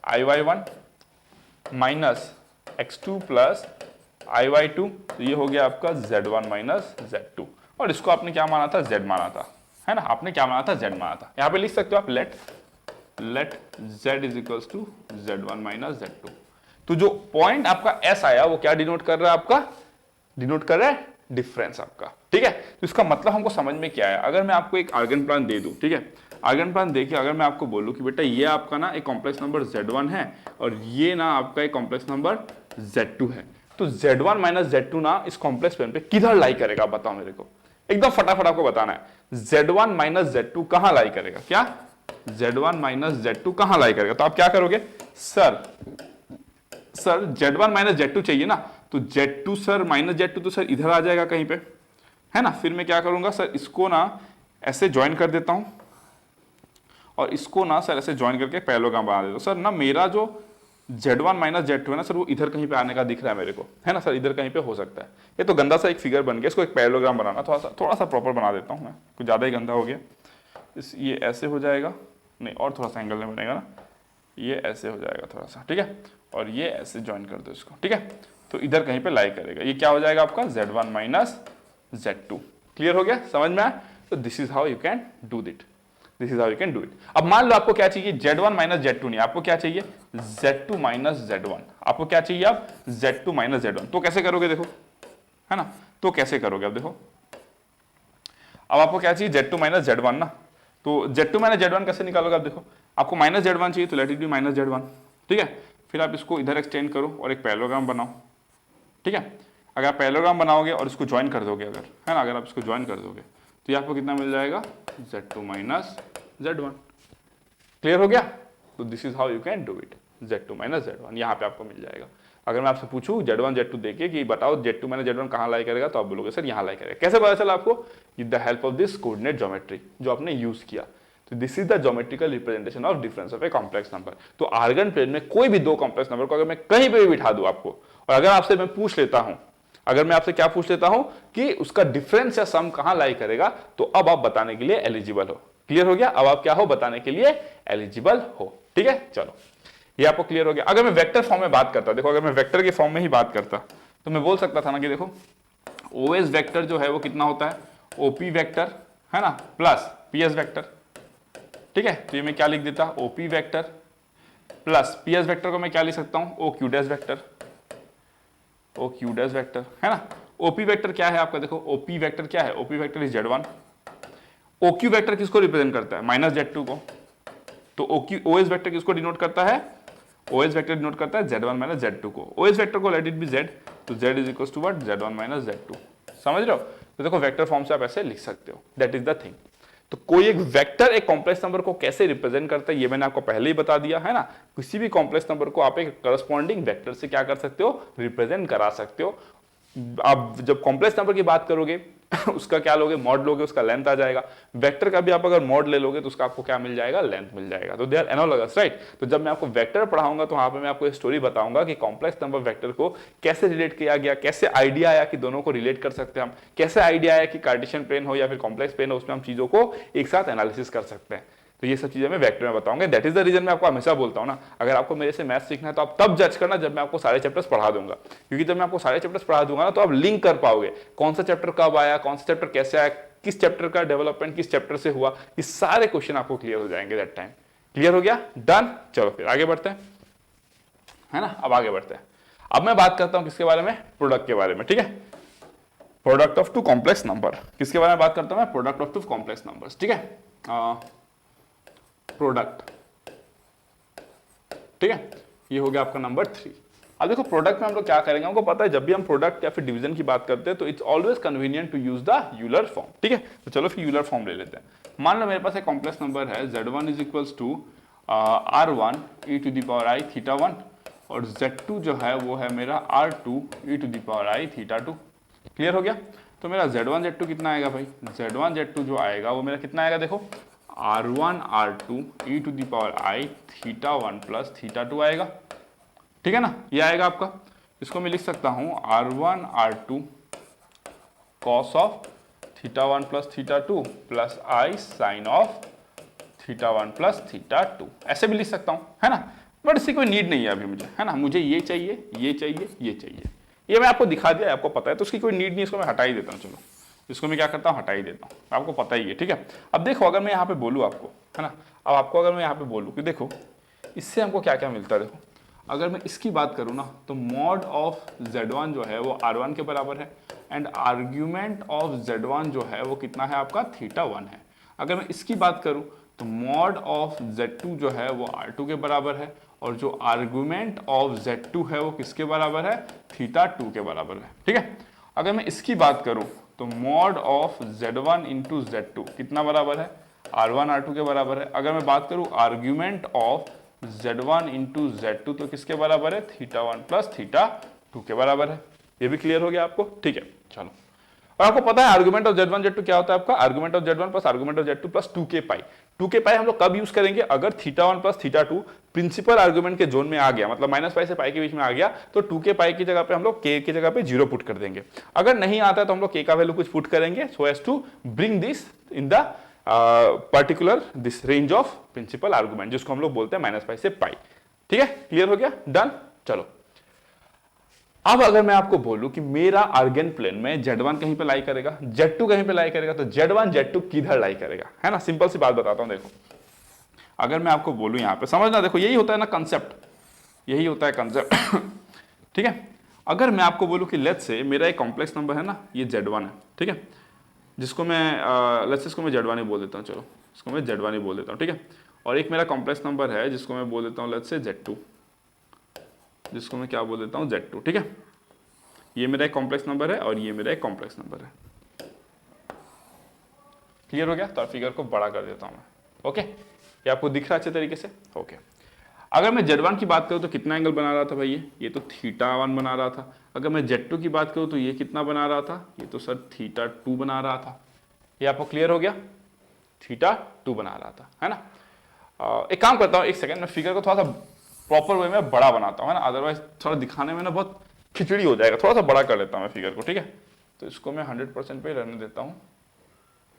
iy1 minus x2 plus iy2, तो ये हो गया आपका z1 माइनस z2, और इसको आपने क्या माना था, z माना था, है ना, आपने क्या माना था, z माना था। यहां पे लिख सकते हो आप let z is equals to z1 minus z2। तो जो पॉइंट आपका s आया वो क्या डिनोट कर रहा है, आपका डिनोट कर रहा है डिफरेंस आपका, ठीक है। तो इसका मतलब हमको समझ में क्या है, अगर मैं आपको एक आर्गन प्लान दे दूं, ठीक है, आर्गन प्लान देखिए, अगर मैं आपको बोलूं कि बेटा ये आपका ना एक कॉम्प्लेक्स नंबर z1 है और ये ना आपका एक कॉम्प्लेक्स नंबर z2 है, तो z1 माइनस z2 ना इस कॉम्प्लेक्स प्लेन पे किधर लाई करेगा, बताओ मेरे को, एकदम फटाफट आपको बताना है। z1 माइनस z2 कहां लाई करेगा, क्या z1 माइनस z2 कहां लाई करेगा, तो आप क्या करोगे, सर z1 माइनस z2 चाहिए ना, तो z2 सर माइनस z2 तो सर इधर आ जाएगा कहीं पे, है ना। फिर मैं क्या करूंगा सर, इसको ना ऐसे ज्वाइन कर देता हूं और इसको ना सर ऐसे ज्वाइन करके पैरेललोग्राम बना देता हूं। सर ना मेरा जो z1 माइनस z2 है ना सर, वो इधर कहीं पे आने का दिख रहा है मेरे को, है ना सर, इधर कहीं पे हो सकता है। ये तो गंदा सा एक फिगर बन गया, इसको एक पैरेललोग्राम बनाना, थोड़ा सा प्रॉपर बना देता हूं मैं, कुछ ज्यादा ही गंदा हो गया। ये ऐसे हो जाएगा, नहीं और थोड़ा सा एंगल में बनेगा ना, ये ऐसे हो जाएगा थोड़ा सा, ठीक है, और ये ऐसे ज्वाइन कर दो इसको, ठीक है। तो इधर कहीं पे लाई करेगा, ये क्या हो जाएगा आपका z1 माइनस z2। क्लियर हो गया, समझ में आया। तो this is how you can do it, this is how you can do it. अब मान लो आपको क्या चाहिए, z1 माइनस z2 नहीं, आपको क्या चाहिए z2 माइनस z1, आपको क्या चाहिए आप z2 माइनस z1। तो कैसे करोगे देखो, है ना, तो कैसे करोगे अब देखो, अब आपको क्या चाहिए z2 माइनस z1 ना, तो z2 माइनस z1 कैसे निकालोगे आप देखो, आपको माइनस z1 चाहिए तो late it B minus z1, ठीक है। फिर आप इसको इधर एक्सटेंड करो और एक पैरेललोग्राम बनाओ, ठीक है। अगर आप पैरेललोग्राम बनाओगे और इसको ज्वाइन कर दोगे, अगर है ना, अगर आप इसको ज्वाइन कर दोगे तो ये आपको कितना मिल जाएगा, z2 माइनस z1। क्लियर हो गया। तो this is how you can do it, z2 minus z1 यहाँ पे आपको मिल जाएगा। अगर मैं आपसे पूछूं z1 z2 देके कि बताओ z2 माइनस z1 कहाँ लाई करेगा, तो आप बोलोगे सर यहाँ लाई करेगा। कैसे पता चला आपको, with the help of this coordinate geometry जो आपने यूज किया। तो this is the geometrical representation of difference of a complex number. तो आर्गन प्लेन में कोई भी दो कॉम्प्लेक्स नंबर को अगर मैं कहीं पे भी बिठा दूं आपको, और अगर आपसे मैं पूछ लेता हूं, अगर मैं आपसे क्या पूछ लेता हूं कि उसका डिफरेंस या सम कहां लाई करेगा, तो अब आप बताने के लिए एलिजिबल हो। क्लियर हो गया, अब आप क्या हो, बताने के लिए एलिजिबल हो, ठीक है। चलो ये आपको क्लियर हो गया। अगर मैं वेक्टर फॉर्म में बात करता, देखो अगर मैं वेक्टर के फॉर्म में ही बात करता तो मैं बोल सकता था ना कि देखो ओएस वेक्टर जो है वो कितना होता है, ओपी वेक्टर, है ना, प्लस पीएस वेक्टर, ठीक है। तो ये मैं क्या लिख देता, OP vector plus PS vector को मैं क्या लिख सकता हूं, O Q dash vector, O Q dash vector, है ना। ओपी वेक्टर क्या है आपका, देखो ओपी वेक्टर क्या है, OP vector is z1। O Q vector किसको रिप्रेजेंट करता है, माइनस z2 को। तो ओएस वेक्टर किसको डिनोट करता है, ओएस वेक्टर डिनोट करता है z1 माइनस z2 को। ओएस वेक्टर को लेट इट बी z, तो z is equal to what, z1 minus z2। समझ रहे हो। तो देखो वेक्टर फॉर्म से आप ऐसे लिख सकते हो, दैट इज द थिंग। तो कोई एक वेक्टर एक कॉम्प्लेक्स नंबर को कैसे रिप्रेजेंट करता है ये मैंने आपको पहले ही बता दिया है ना। किसी भी कॉम्प्लेक्स नंबर को आप एक करस्पॉन्डिंग वेक्टर से क्या कर सकते हो, रिप्रेजेंट करा सकते हो। आप जब कॉम्प्लेक्स नंबर की बात करोगे उसका क्या लोगे, मॉड लोगे, उसका लेंथ आ जाएगा। वेक्टर का भी आप अगर मॉड ले लोगे तो उसका आपको क्या मिल जाएगा, लेंथ मिल जाएगा। तो दे आर एनालॉगस, राइट। तो जब मैं आपको वेक्टर पढ़ाऊंगा तो वहां पे मैं आपको स्टोरी बताऊंगा कि कॉम्प्लेक्स नंबर वेक्टर को कैसे रिलेट किया गया, कैसे आइडिया आया कि दोनों को रिलेट कर सकते हैं हम, कैसे आइडिया आया कि कार्टेशियन प्लेन हो या फिर कॉम्प्लेक्स प्लेन हो, उसमें हम चीजों को एक साथ एनालिसिस कर सकते हैं। तो ये सब चीजें मैं वेक्टर में बताऊंगा। दैट इज द रीजन मैं आपको हमेशा बोलता हूं ना, अगर आपको मेरे से मैथ सीखना है तो आप तब जज करना जब मैं आपको सारे चैप्टर्स पढ़ा दूंगा, क्योंकि जब मैं आपको सारे चैप्टर्स पढ़ा दूंगा ना तो आप लिंक कर पाओगे कौन सा चैप्टर कब आया, कौन सा चैप्टर कैसे आया, किस चैप्टर का डेवलपमेंट किस चैप्टर से हुआ, ये सारे क्वेश्चन आपको क्लियर हो जाएंगे दैट टाइम। क्लियर हो गया, डन। चलो फिर आगे बढ़ते हैं, है ना। अब आगे बढ़ते हैं। अब मैं बात करता हूं किसके बारे में, प्रोडक्ट के बारे में, ठीक है। Product of two complex number, किसके बारे में बात करता हूं मैं, product of two complex numbers, ठीक है। प्रोडक्ट, ठीक है, ये हो गया आपका नंबर 3। अब देखो प्रोडक्ट में हम लोग क्या करेंगे, हमको पता है जब भी हम प्रोडक्ट या फिर डिवीजन की बात करते हैं तो it's always convenient to use the Euler form, ठीक है। तो चलो फिर यूलर फॉर्म ले लेते हैं। मान लो मेरे पास एक कॉम्प्लेक्स नंबर है z1 is equals to r1 e to the power i theta 1 और z2 जो है वो है मेरा r2 e to the power i theta 2। Clear हो गया। तो मेरा z1 z2 कितना आएगा भाई, z1 z2 जो आएगा वो मेरा कितना आएगा, देखो r1 r2 e to the power i theta 1 plus theta 2 आएगा, ठीक है ना, ये आएगा आपका। इसको मैं लिख सकता हूं R1 R2 cos of θ1 plus θ2 प्लस I साइन ऑफ θ1 प्लस θ2, ऐसे भी लिख सकता हूं, है ना। बट इसकी कोई नीड नहीं है अभी मुझे, है ना। मुझे ये चाहिए, ये चाहिए, ये चाहिए, ये मैं आपको दिखा दिया, आपको पता है, तो उसकी कोई नीड नहीं, इसको मैं हटा ही देता हूँ। चलो इसको मैं क्या करता हूँ, हटा ही देता हूँ, आपको पता ही है, ठीक है। अब देखो अगर मैं यहाँ पे बोलूँ आपको, है ना, अब आपको अगर मैं यहाँ पे बोलूँ कि देखो इससे हमको क्या क्या मिलता है, देखो अगर मैं इसकी बात करूँ ना, तो मॉड ऑफ Z1 जो है वो R1 के बराबर है, एंड आर्ग्यूमेंट ऑफ Z1 जो है वो कितना है आपका θ1 है। अगर मैं इसकी बात करूँ तो मॉड ऑफ Z2 जो है वो R2 के बराबर है, और जो आर्गुमेंट ऑफ Z2 है वो किसके बराबर है, θ2 के बराबर है, ठीक है। अगर मैं इसकी बात करूं तो mod of Z1 into Z2 कितना बराबर है, R1 R2 के बराबर है। अगर मैं बात करूं argument of Z1 into Z2 तो किसके बराबर है, θ1 प्लस θ2 के बराबर है। ये भी क्लियर हो गया आपको, ठीक है। चलो, और आपको पता है आर्गुमेंट ऑफ Z1 Z2 क्या होता है आपका, argument of Z1 plus argument of Z2 plus 2k pi. 2k पाई हम लोग कब यूज करेंगे, अगर θ1 प्लस θ2 प्रिंसिपल आर्गुमेंट के जोन में आ गया, मतलब माइनस पाई से पाई के बीच में आ गया, तो 2k पाई की जगह पे हम लोग k की जगह पे 0 पुट कर देंगे। अगर नहीं आता तो हम लोग k का वैल्यू कुछ पुट करेंगे, so as to bring this in the particular this range of principal argument, जिसको हम लोग बोलते हैं माइनस पाई से पाई, ठीक है। क्लियर हो गया, डन। चलो अब अगर मैं आपको बोलूं कि मेरा आर्गन प्लेन में Z1 कहीं पे लाई करेगा, Z2 कहीं पे लाई करेगा, तो Z1 Z2 किधर लाई करेगा, है ना। सिंपल सी बात बताता हूं, देखो अगर मैं आपको बोलूं यहां पे, समझना, देखो यही होता है ना कंसेप्ट, यही होता है कंसेप्ट ठीक है। अगर मैं आपको बोलूं कि लेट्स से मेरा एक कॉम्प्लेक्स नंबर है ना, ये Z1 है, ठीक है, जिसको मैं लेट्स से इसको मैं Z1 ही बोल देता हूं, चलो इसको मैं Z1 ही बोल देता हूं, ठीक है। और एक मेरा कॉम्प्लेक्स नंबर है जिसको मैं बोल देता हूं लेट्स से Z2, जिसको मैं क्या बोल देता हूं Z2, ठीक है। ये मेरा एक कॉम्प्लेक्स नंबर है और ये मेरा एक कॉम्प्लेक्स नंबर है। क्लियर हो गया, तो फिगर को बड़ा कर देता हूं मैं, ओके। ये आपको दिख रहा है अच्छे तरीके से, ओके। अगर मैं Z1 की बात करूं तो कितना एंगल बना रहा था भाई, ये तो θ1 बना रहा था। अगर मैं Z2 की बात करूं तो ये कितना बना रहा था, ये तो सर θ2 बना रहा था। ये आपको क्लियर हो गया, θ2 बना रहा था, है ना। एक काम करता हूं, एक सेकेंड, मैं फिगर को थोड़ा सा प्रॉपर वे में बड़ा बनाता हूँ, है ना, अदरवाइज थोड़ा दिखाने में ना बहुत खिचड़ी हो जाएगा। थोड़ा सा बड़ा कर लेता हूँ मैं फिगर को, ठीक है। तो इसको मैं 100% पे रहने देता हूँ,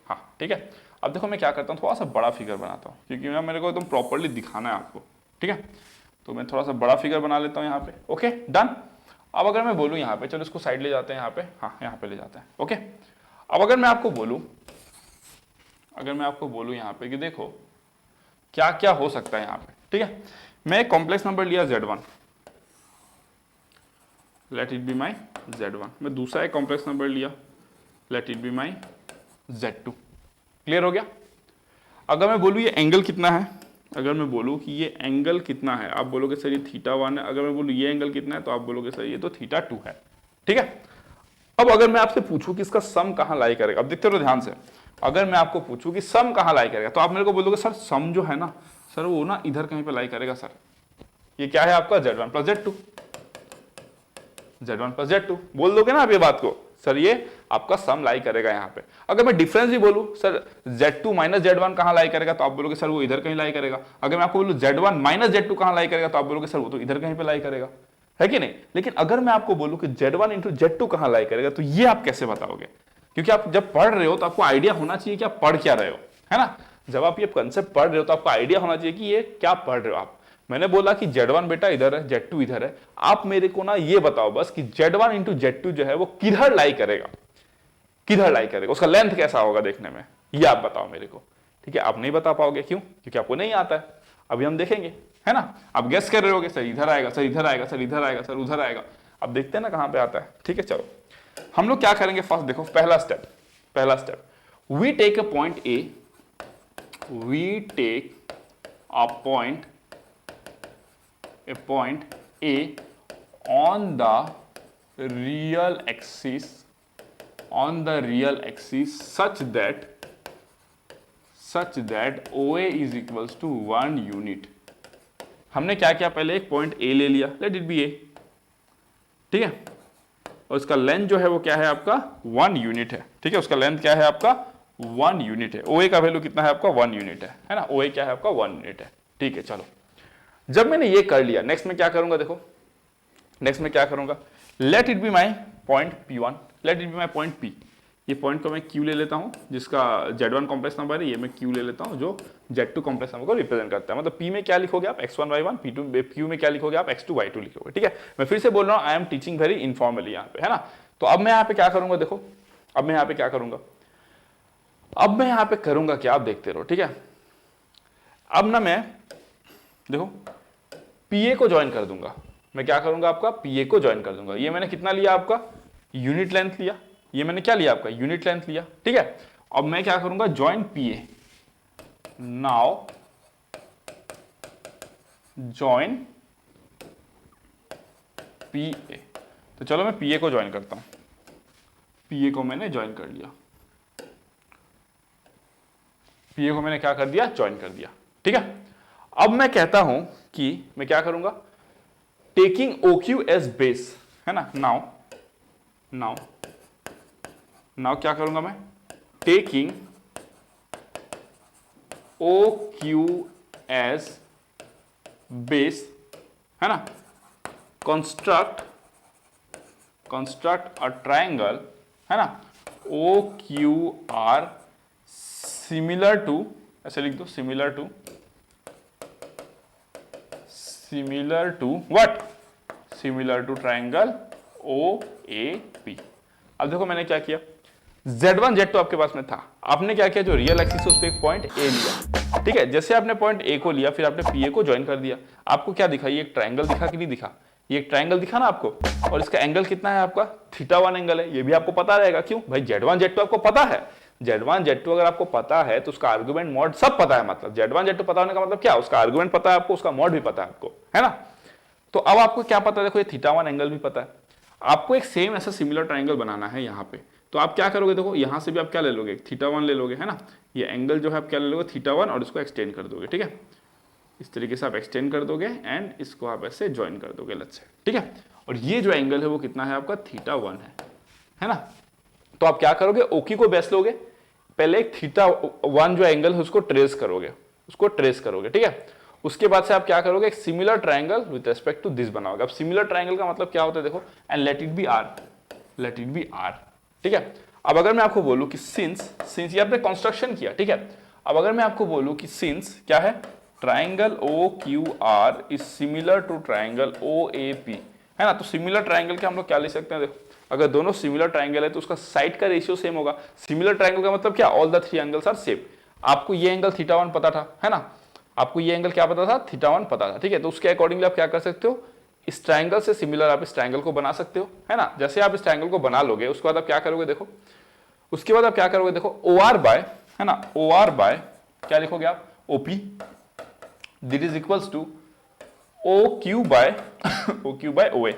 हाँ ठीक है। अब देखो मैं क्या करता हूँ, थोड़ा सा बड़ा फिगर बनाता हूँ, क्योंकि मैं मेरे को एकदम प्रॉपरली दिखाना है आपको, ठीक है। तो मैं थोड़ा सा बड़ा फिगर बना लेता हूँ यहाँ पे, ओके डन। अब अगर मैं बोलूँ यहाँ पे, चलो इसको साइड ले जाते हैं यहाँ पे, हाँ यहाँ पे ले जाते हैं, ओके। अब अगर मैं आपको बोलूँ, यहाँ पे कि देखो क्या क्या हो सकता है यहाँ पे, ठीक है। मैं एक कॉम्प्लेक्स नंबर लिया Z1, late it be my Z1। मैं दूसरा एक कॉम्प्लेक्स नंबर लिया, late it be my Z2। Clear हो गया। अगर मैं बोलूँ ये एंगल कितना है, अगर मैं बोलूँ कि ये एंगल कितना है, आप बोलोगे सर ये θ1 है। अगर मैं बोलूँ ये एंगल कितना है, तो आप बोलोगे सर ये तो θ2 है, ठीक है। अब अगर मैं आपसे पूछूं कि इसका सम कहाँ लाई करेगा, अब देखते रहो ध्यान से, अगर मैं आपको पूछूं कि सम कहाँ लाई करेगा, तो आप मेरे को बोलोगे सर सम जो है ना सर वो ना इधर कहीं पे लाई करेगा सर। ये क्या है आपका Z1 plus Z2, Z1 plus Z2 बोल दोगे ना आप ये बात को, सर ये आपका सम लाई करेगा यहाँ पे। अगर मैं डिफरेंस भी बोलूं सर Z2 माइनस Z1 कहाँ लाई करेगा, तो आप बोलोगे सर वो इधर कहीं लाई करेगा। अगर मैं आपको बोलूं Z1 माइनस Z2 कहाँ लाई करेगा, तो आप बोलोगे सर वो तो इधर कहीं पे लाई करेगा, है कि नहीं। लेकिन अगर मैं आपको बोलूं कि Z1 इंटू Z2 कहाँ लाई करेगा, तो ये आप कैसे बताओगे, क्योंकि आप जब पढ़ रहे हो तो आपको आइडिया होना चाहिए कि आप पढ़ क्या रहे हो, है ना। जब आप ये कंसेप्ट पढ़ रहे हो तो आपको आइडिया होना चाहिए कि ये क्या पढ़ रहे हो आप। मैंने बोला कि Z1 बेटा इधर है, Z2 इधर है, आप मेरे को ना ये बताओ बस कि Z1 इंटू Z2 जो है वो किधर लाई करेगा, किधर लाई करेगा, उसका लेंथ कैसा होगा देखने में, ये आप बताओ मेरे को, ठीक है। आप नहीं बता पाओगे, क्यों, क्योंकि आपको नहीं आता है। अभी हम देखेंगे, है ना। आप गेस कर रहे होगे सर इधर आएगा, सर इधर आएगा, सर इधर आएगा, सर उधर आएगा। अब देखते हैं ना कहां पे आता है, ठीक है। चलो हम लोग क्या करेंगे, फर्स्ट देखो पहला step, we take a point A, we take a point A on the real axis such that OA is equals to 1 unit. हमने क्या किया, पहले एक पॉइंट ए ले लिया, लेट इट बी ए, ठीक है। और उसका लेंथ जो है वो क्या है आपका 1 यूनिट है, ठीक है। उसका लेंथ क्या है आपका 1 यूनिट है। OA का वैल्यू कितना है आपका 1 यूनिट है ना। OA क्या है आपका 1 यूनिट है, ठीक है। चलो जब मैंने ये कर लिया, नेक्स्ट में क्या करूंगा, देखो नेक्स्ट मैं क्या करूंगा, late it be my point P1, late it be my point P। ये पॉइंट को मैं Q ले लेता हूं, जिसका Z1 कॉम्प्लेक्स नंबर है, ये मैं Q ले लेता हूं जो Z2 कॉम्प्लेक्स नंबर को रिप्रेजेंट करता है। मतलब P में क्या लिखोगे आप x1 y1, Q में क्या लिखोगे आप x2 y2 लिखोगे। ठीक है, मैं फिर से बोल रहा हूं, I am teaching very informally यहाँ पे, है ना। तो अब मैं यहाँ पे क्या करूंगा, देखो अब मैं यहाँ पे क्या करूंगा, अब मैं यहाँ पे करूंगा क्या, आप देखते रहो। ठीक है, अब ना मैं देखो PA को ज्वाइन कर दूंगा, मैं क्या करूंगा आपका PA को ज्वाइन कर दूंगा। ये मैंने कितना लिया आपका, यूनिट लेंथ लिया, ये मैंने क्या लिया आपका, यूनिट लेंथ लिया। ठीक है, अब मैं क्या करूंगा, join PA, now join PA। तो चलो मैं PA को ज्वाइन करता हूं, PA को मैंने ज्वाइन कर लिया, PA को मैंने क्या कर दिया, ज्वाइन कर दिया। ठीक है, अब मैं कहता हूं कि मैं क्या करूंगा, टेकिंग OQ एज बेस, है ना। नाउ क्या करूंगा मैं, टेकिंग OQ एज बेस, है ना, कंस्ट्रक्ट अ ट्राइंगल, है ना, OQR सिमिलर टू, ऐसे लिख दो, similar to what, similar to triangle OAP। अब देखो मैंने क्या किया, Z1 Z2 आपके पास में था, आपने क्या किया, जो रियल एक्सिस उस पे एक पॉइंट A लिया। ठीक है, जैसे आपने पॉइंट A को लिया, फिर आपने PA को ज्वाइन कर दिया, आपको क्या दिखा, ये एक ट्राइंगल दिखा कि नहीं दिखा, ये एक ट्राइंगल दिखा ना आपको, और इसका एंगल कितना है आपका, θ1 एंगल है। ये भी आपको पता रहेगा, क्यों भाई, Z1 Z2 आपको पता है। Z1 Z2 अगर आपको पता है तो उसका आर्गुमेंट मॉड सब पता है, मतलब Z1 Z2 पता होने का मतलब क्या, उसका आर्गुमेंट पता है आपको, उसका मॉड भी पता है आपको, है ना। तो अब आपको क्या पता है, देखो ये θ1 एंगल भी पता है, आपको एक सेम ऐसा सिमिलर ट्राइंगल बनाना है यहाँ पे। तो आप क्या करोगे, देखो यहाँ से भी आप क्या ले लोगे, θ1 ले लोगे, है ना। ये एंगल जो है आप क्या ले लोगे, θ1, और इसको एक्सटेंड कर दोगे। ठीक है, इस तरीके से आप एक्सटेंड कर दोगे एंड इसको आप ऐसे ज्वाइन कर दोगे लट से। ठीक है, और ये जो एंगल है वो कितना है आपका, θ1 है ना। तो आप क्या करोगे, OQ को बेस लोगे, पहले एक θ1 जो एंगल है उसको ट्रेस करोगे। ठीक है, उसके बाद से आप क्या करोगे, एक similar triangle with respect to this बनाओगे। अब सिमिलर ट्राइंगल का मतलब क्या होता है, देखो, and let it B R। ठीक है, अब अगर मैं आपको बोलूं कि सिंस ये आपने कंस्ट्रक्शन किया, ठीक है, अब अगर मैं आपको बोलूं कि सिंस क्या है, triangle OQR is similar to triangle OAP, है ना। तो सिमिलर ट्राइंगल के हम लोग क्या ले सकते हैं, देखो, अगर दोनों सिमिलर ट्राइंगल है तो उसका साइड का रेशियो सेम होगा। सिमिलर ट्राइंगल का मतलब क्या, all the 3 angles are same. आपको ये एंगल θ1 पता था, है ना, आपको ये एंगल क्या पता था, θ1 पता था। ठीक है, तो उसके अकॉर्डिंगली आप क्या कर सकते हो, इस ट्राइंगल से सिमिलर आप इस ट्राइंगल को बना सकते हो, है ना। जैसे आप इस ट्राइंगल को बना लोगे, उसके बाद आप क्या करोगे, देखो, उसके बाद आप क्या करोगे, देखो, OR बाय, है ना, OR बाय क्या लिखोगे आप, OP, that is equals to OQ by OA।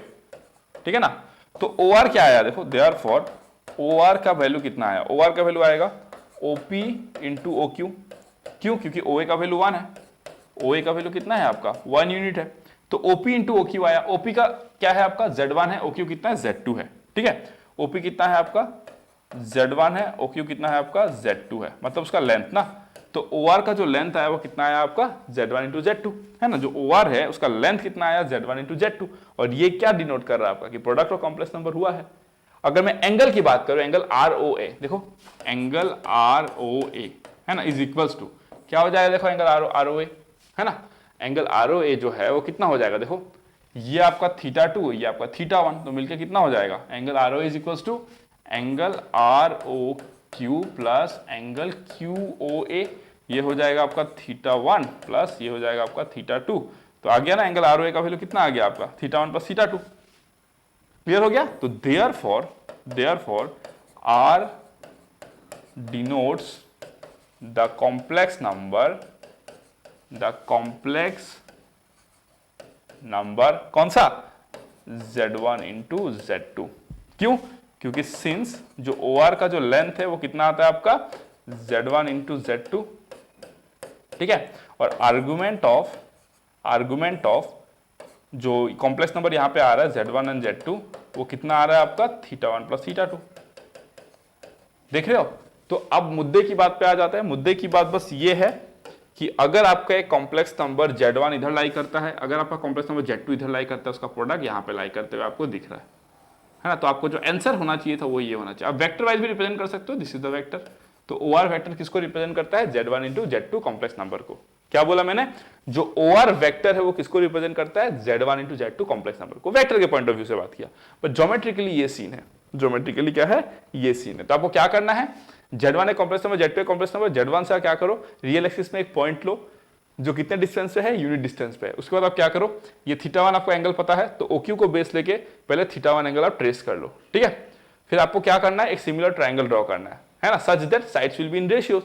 ठीक है ना। तो OR क्या आया, देखो, देयरफॉर OR का वैल्यू कितना आया, OR का वैल्यू आएगा OP इंटू OQ। क्यों, क्योंकि OA का वैल्यू 1 है, OA का वैल्यू कितना है आपका, 1 यूनिट है। तो OP इंटू OQ आया, OP का क्या है आपका, Z1 है, OQ कितना है, Z2 है। ठीक है, OP कितना है आपका, Z1 है, OQ कितना है आपका, Z2 है, मतलब उसका लेंथ ना। तो OR का जो लेंथ आया वो कितना आया आपका, Z1 इंटू Z2, है ना। जो OR है उसका लेंथ कितना आया, Z1 इंटू Z2, और ये क्या डिनोट कर रहा है आपका, कि प्रोडक्ट ऑफ कॉम्प्लेक्स नंबर हुआ है। अगर मैं एंगल की बात करूं, एंगल ROA, देखो एंगल ROA, है ना, इज इक्वल्स टू क्या हो जाएगा, देखो एंगल ROA, है ना, एंगल ROA जो है वो कितना हो जाएगा, देखो ये आपका θ2, ये आपका θ1, तो मिलके कितना हो जाएगा, angle ROA is equals to angle ROQ plus angle QOA, ये हो जाएगा आपका θ1 प्लस ये हो जाएगा आपका θ2। तो आ गया ना, एंगल ROA का वैल्यू कितना आ गया आपका, θ1 प्लस θ2। क्लियर हो गया। तो therefore R denotes the complex number कौन सा, Z1 इंटू Z2। क्यों, क्योंकि सिंस जो OR का जो लेंथ है वो कितना आता है आपका, Z1 इंटू Z2। ठीक है, और आर्गुमेंट ऑफ जो कॉम्प्लेक्स नंबर यहां पे आ रहा है Z1 एंड Z2, वो कितना आ रहा है आपका, θ1 प्लस θ2। देख रहे हो। तो अब मुद्दे की बात पे आ जाते हैं। मुद्दे की बात बस ये है कि अगर आपका एक कॉम्प्लेक्स नंबर Z1 इधर लाई करता है, अगर आपका कॉम्प्लेक्स नंबर Z2 इधर लाई करता है, उसका प्रोडक्ट यहाँ पे लाई करते हुए आपको दिख रहा है ना। तो आपको जो आंसर होना चाहिए था वो ये होना चाहिए। आप वेक्टर वाइज भी रिप्रेजेंट कर सकते हो, दिस इज द वेक्टर। तो OR वेक्टर किसको रिप्रेजेंट करता है? Z1 into Z2 complex number को। क्या बोला मैंने? जो OR वेक्टर है वो किसको रिप्रेजेंट करता है? Z1 into Z2 complex number को। वेक्टर के पॉइंट ऑफ व्यू से बात किया, पर ज्योमेट्रिकली ये सीन है, ज्योमेट्रिकली क्या है? ये सीन है। तो आपको क्या करना है? Z1 एक कॉम्प्लेक्स नंबर, Z2 एक कॉम्प्लेक्स नंबर, Z1 से क्या करो, रियल एक्सिस में एक पॉइंट लो जो कितने डिस्टेंस पे है? यूनिट डिस्टेंस पे है। उसके बाद आप क्या करो, ये θ1 आपको एंगल पता है, तो OQ को बेस लेके पहले θ1 एंगल आप ट्रेस कर लो, ठीक है। फिर आपको क्या करना है? एक सिमिलर ट्राइंगल ड्रॉ करना है ना, such that sides will be in ratios.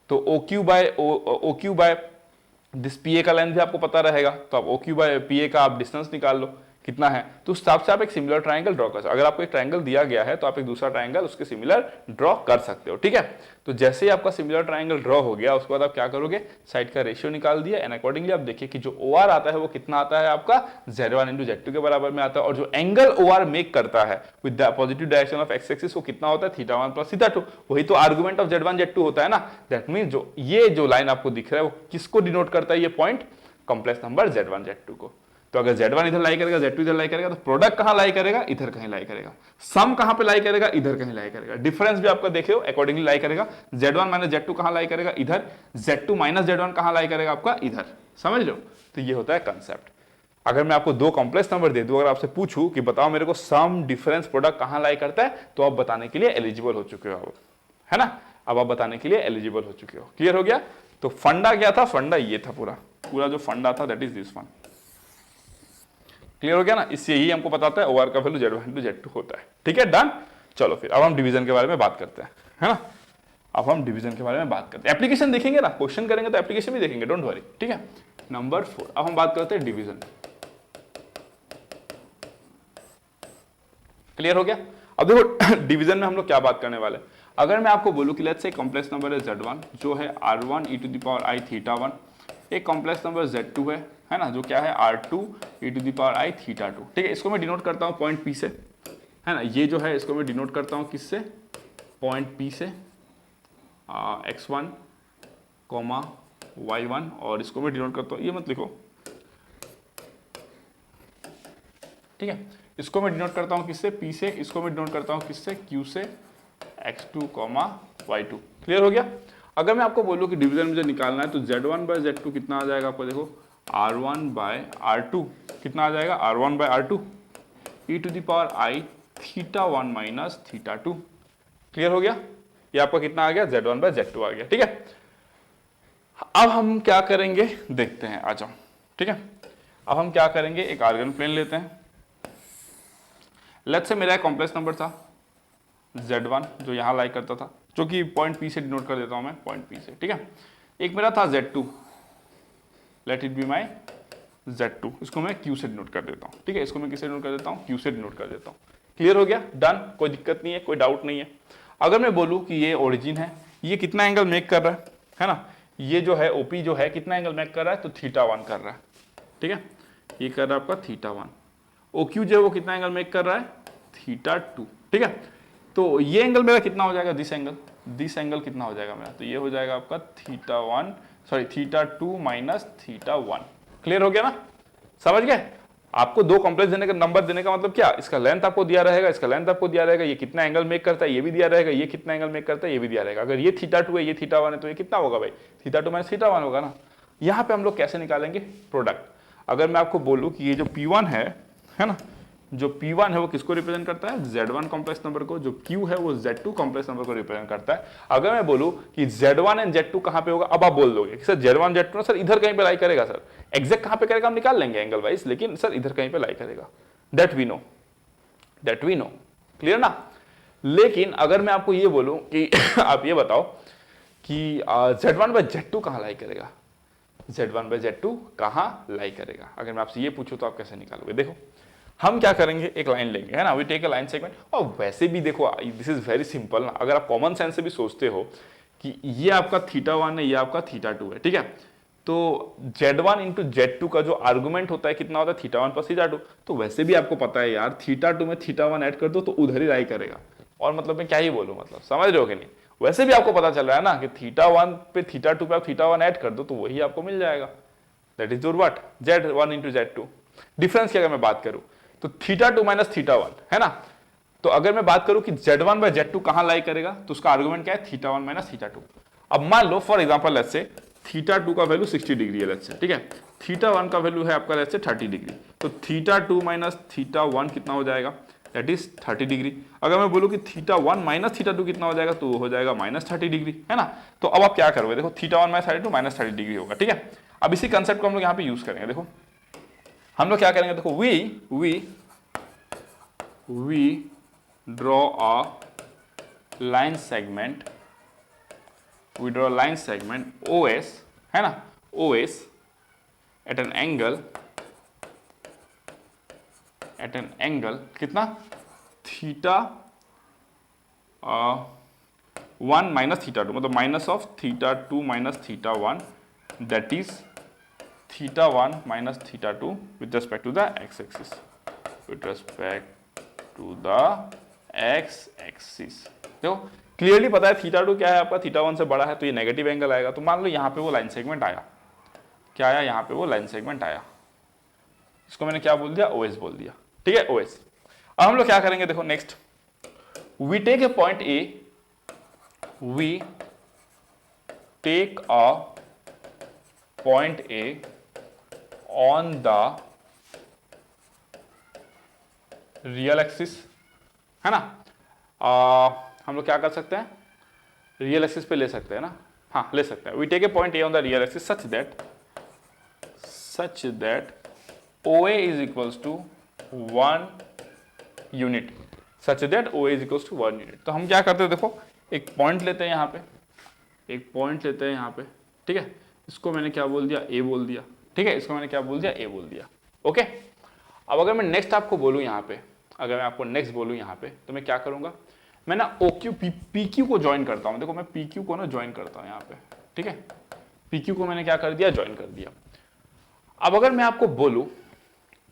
तो OQ बाय दिस PA का लेंथ भी आपको पता रहेगा, तो आप OQ बाय PA का आप डिस्टेंस निकाल लो कितना है, तो उस हिसाब से आप एक सिमिलर ट्राइंगल ड्रॉ कर सकते हो। अगर आपको एक ट्राइंगल दिया गया है तो आप एक दूसरा ट्राइंगल उसके सिमिलर ड्रॉ कर सकते हो, ठीक है। तो जैसे ही आपका सिमिलर ट्राइंगल ड्रॉ हो गया, उसके बाद आप क्या करोगे? साइड का रेशियो निकाल दिया, एंड अकॉर्डिंगली आप देखिए कि जो OR आता है वो कितना आता है आपका? Z1 इंटू Z2 के बराबर में आता है। और जो एंगल OR मेक करता है with the positive direction of x axis वो कितना होता है? θ1 प्लस θ2। वही तो आर्गुमेंट ऑफ Z1 Z2 होता है ना। दैट मीन जो ये जो लाइन आपको दिख रहा है वो किसको डिनोट करता है? ये point complex number Z1 Z2 को। तो अगर Z1 इधर लाई करेगा, Z2 इधर लाई करेगा, तो प्रोडक्ट कहां लाई करेगा? इधर कहीं लाई करेगा। सम कहां पे लाई करेगा? इधर कहीं लाई करेगा। डिफरेंस भी आपका देखे हो अकॉर्डिंगली लाई करेगा। Z1 माइनस Z2 कहां लाई करेगा? इधर। Z2 माइनस Z1 कहां लाई करेगा? आपका इधर। समझ लो, तो ये होता है कंसेप्ट। अगर मैं आपको दो कॉम्प्लेक्स नंबर दे दूं, अगर आपसे पूछूं कि बताओ मेरे को सम डिफरेंस प्रोडक्ट कहां लाई करता है, तो आप बताने के लिए एलिजिबल हो चुके हो, है ना। अब आप बताने के लिए एलिजिबल हो चुके हो। क्लियर हो गया? तो फंडा क्या था? फंडा ये था, पूरा जो फंडा था that is this one. Clear हो गया ना। इससे ही हमको बताता है OR का वैल्यू Z1 टू Z2 होता है, ठीक है। डन। चलो फिर अब हम डिवीजन के बारे में बात करते हैं, है ना। अब हम डिवीजन के बारे में बात करते हैं। एप्लीकेशन देखेंगे ना, क्वेश्चन करेंगे तो एप्लीकेशन भी देखेंगे, डोंट वरी, ठीक है। नंबर 4, अब हम बात करते हैं डिवीजन। क्लियर हो गया? अब देखो डिवीजन में हम लोग क्या बात करने वाले हैं। अगर मैं आपको बोलूं कि लेट्स से कॉम्प्लेक्स नंबर है Z1 जो है R1 e to the power I θ1, एक कॉम्प्लेक्स नंबर Z2 है ना, जो क्या है R2 e to the power I θ2, ठीक है। इसको मैं डिनोट करता हूँ पॉइंट P से, है ना। ये जो है इसको मैं डिनोट करता हूँ किससे? पॉइंट P से, x1 y1, और इसको मैं डिनोट करता हूँ, ये मत लिखो, ठीक है। इसको मैं डिनोट करता हूँ किससे? P से। इसको मैं डिनोट करता हूँ किससे? Q से, x2 y2। क्लियर हो गया? अगर मैं आपको बोलूँ कि डिवीजन मुझे निकालना है तो Z1 बाय Z2 कितना आ जाएगा आपको? देखो R1 बाय R2 कितना आ जाएगा? R1 by R2 e to the power I θ1 minus θ2। Clear हो गया? ये आपका कितना आ गया? Z1 बाय Z2 आ गया, ठीक है। अब हम क्या करेंगे देखते हैं, आ जाओ, ठीक है। अब हम क्या करेंगे, एक आर्गन प्लेन लेते हैं। लेट्स से मेरा एक कॉम्प्लेक्स नंबर था Z1 जो यहाँ लाई करता था, जो कि पॉइंट P से डिनोट कर देता हूं मैं, पॉइंट P से, ठीक है। एक मेरा था Z2, late it be my Z2, इसको मैं Q से डिनोट कर देता हूं, ठीक है। इसको मैं किससे डिनोट कर देता हूं? Q से डिनोट कर देता हूं। क्लियर हो गया? डन, कोई दिक्कत नहीं है, कोई डाउट नहीं है। अगर मैं बोलूं कि ये ओरिजिन है, ये कितना एंगल मेक कर रहा है ना, ये जो है OP जो है कितना एंगल मेक कर रहा है? तो θ1 कर रहा है, ठीक है। ये कर रहा है आपका θ1। OQ जो है वो कितना एंगल मेक कर रहा है? θ2, ठीक है। तो ये एंगल मेरा कितना हो जाएगा? दिस एंगल कितना हो जाएगा मेरा? तो ये हो जाएगा आपका θ2 माइनस θ1। क्लियर हो गया ना? समझ गए? आपको दो कॉम्प्लेक्स देने का नंबर देने का मतलब क्या? इसका लेंथ आपको दिया रहेगा, इसका लेंथ आपको दिया रहेगा, ये कितना एंगल मेक करता है ये भी दिया रहेगा, ये कितना एंगल मेक करता है ये भी दिया रहेगा। अगर ये θ2 है, ये θ1 है, तो ये कितना होगा भाई? θ2 माइनस θ1 होगा ना। यहाँ पे हम लोग कैसे निकालेंगे प्रोडक्ट? अगर मैं आपको बोलूँ कि ये जो P1 है ना, जो P1 है वो किसको रिप्रेजेंट करता है? Z1 कॉम्प्लेक्स नंबर को। जो Q है वो Z2 कॉम्प्लेक्स नंबर को रिप्रेजेंट करता है। अगर मैं बोलूं कि Z1 एंड Z2 कहां पे होगा, अब आप बोल दोगे कि सर Z1 Z2 ना सर इधर कहीं पे लाई करेगा। सर एग्जैक्ट कहां पे करेगा हम निकाल लेंगे एंगल वाइज, लेकिन सर इधर कहीं पे लाई करेगा। That we know. क्लियर ना? लेकिन अगर मैं आपको ये बोलूं कि आप ये बताओ कि Z1 बाय Z2 कहां लाई करेगा? Z1 बाय Z2 कहां लाई करेगा? अगर मैं आपसे ये पूछूं तो आप कैसे निकालोगे? देखो हम क्या करेंगे, एक लाइन लेंगे, है ना। We take a line segment. और वैसे भी देखो दिस इज वेरी सिंपल ना। अगर आप कॉमन सेंस से भी सोचते हो कि ये आपका θ1 है, ये आपका θ2 है, ठीक है। तो Z1 इंटू Z2 का जो आर्गुमेंट होता है कितना होता है? θ1 प्लस θ2। तो वैसे भी आपको पता है यार, θ2 में θ1 ऐड कर दो तो उधर ही लाई करेगा। और मतलब मैं क्या ही बोलूं, मतलब समझ रहे हो कि नहीं? वैसे भी आपको पता चल रहा है ना कि θ1 पे θ2 पे आप θ1 ऐड कर दो तो वही आपको मिल जाएगा, that is your what Z1 into Z2। Difference की अगर मैं बात करूं तो θ2 माइनस θ1 है ना, तो अगर मैं बात करूं कि Z1 बाय Z2 कहां लाई करेगा तो उसका आर्गुमेंट क्या है θ1 माइनस θ2। अब मान लो फॉर एग्जांपल लेट्स से θ2 का वैल्यू 60 डिग्री है लेट्स से, ठीक है, θ1 का वैल्यू है आपका लेट्स से 30 डिग्री, तो θ2 माइनस θ1 कितना हो जाएगा, दैट इज 30 डिग्री। अगर मैं बोलूं कि θ1 माइनस θ2 कितना हो जाएगा तो वो हो जाएगा माइनस 30 डिग्री, है ना। तो अब आप क्या करोगे, देखो θ1 माइनस 32 माइनस 30 डिग्री होगा, ठीक है। अब इसी कंसेप्ट को हम लोग यहाँ पे यूज करेंगे, देखो हम लोग क्या करेंगे, देखो we draw a line segment, we draw a line segment OS, है ना, OS at an angle कितना θ1 माइनस θ2, मतलब minus of θ2 minus θ1, that is θ1 minus θ2 with respect to the x axis, with respect to the x axis. देखो clearly पता है θ2 क्या है आपका, θ1 से बड़ा है तो ये नेगेटिव एंगल आएगा। तो मान लो यहाँ पे वो लाइन सेगमेंट आया, क्या आया, यहाँ पे वो लाइन सेगमेंट आया, इसको मैंने क्या बोल दिया, OS बोल दिया, ठीक है, OS। अब हम लोग क्या करेंगे, देखो next we take a point A, we take a point A on the real axis, है ना। हम लोग क्या कर सकते हैं, रियल एक्सिस पे ले सकते हैं ना, हाँ ले सकते हैं। We take a point A on the real axis such that OA is equals to 1 unit, such that OA is equals to 1 unit. तो हम क्या करते हैं, देखो एक पॉइंट लेते हैं यहाँ पे, एक पॉइंट लेते हैं यहाँ पे, ठीक है, इसको मैंने क्या बोल दिया, A बोल दिया, ठीक है, इसको मैंने क्या बोल दिया, A बोल दिया, ओके। अब अगर मैं नेक्स्ट आपको बोलूँ यहाँ पे, अगर मैं आपको नेक्स्ट बोलूँ यहाँ पे, तो मैं क्या करूँगा, मैं ना OQ PQ को ज्वाइन करता हूँ। देखो मैं PQ को ना ज्वाइन करता हूँ यहाँ पे, ठीक है, PQ को मैंने क्या कर दिया, ज्वाइन कर दिया। अब अगर मैं आपको बोलूँ,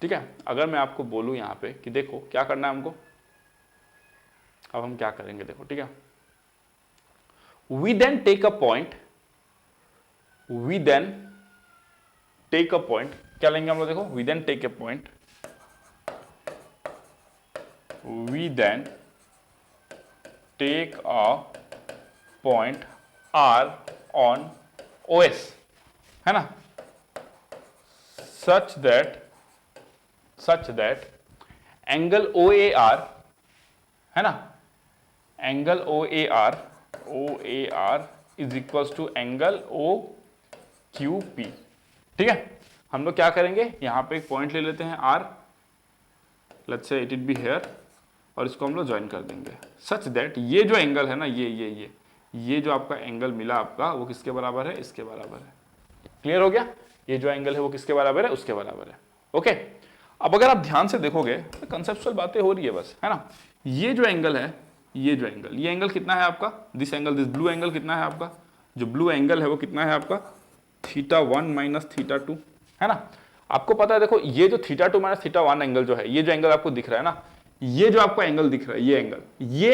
ठीक है, अगर मैं आपको बोलूँ यहाँ पे कि देखो क्या करना है हमको, अब हम क्या करेंगे, देखो ठीक है, we then take a point, क्या लेंगे हम लोग, देखो we then take a point, we then take a point R on OS, है ना, such that angle OAR, है ना, angle OAR is equals to angle OQP, ठीक है। हम लोग क्या करेंगे, यहां पे एक पॉइंट ले लेते हैं R, let's say it be here, और इसको हम लोग ज्वाइन कर देंगे सच दैट ये जो एंगल है ना, ये जो आपका एंगल मिला आपका, वो किसके बराबर है, इसके बराबर है। क्लियर हो गया, ये जो एंगल है वो किसके बराबर है, उसके बराबर है, ओके। अब अगर आप ध्यान से देखोगे तो कंसेप्चुअल बातें हो रही है बस, है ना। ये जो एंगल है, ये एंगल कितना है आपका, दिस ब्लू एंगल कितना है आपका, जो ब्लू एंगल है वो कितना है आपका, θ1 माइनस θ2, है ना। आपको पता है, देखो ये जो θ2 माइनस θ1 एंगल जो है, ये जो एंगल आपको दिख रहा है ना, ये जो आपका एंगल दिख रहा है, ये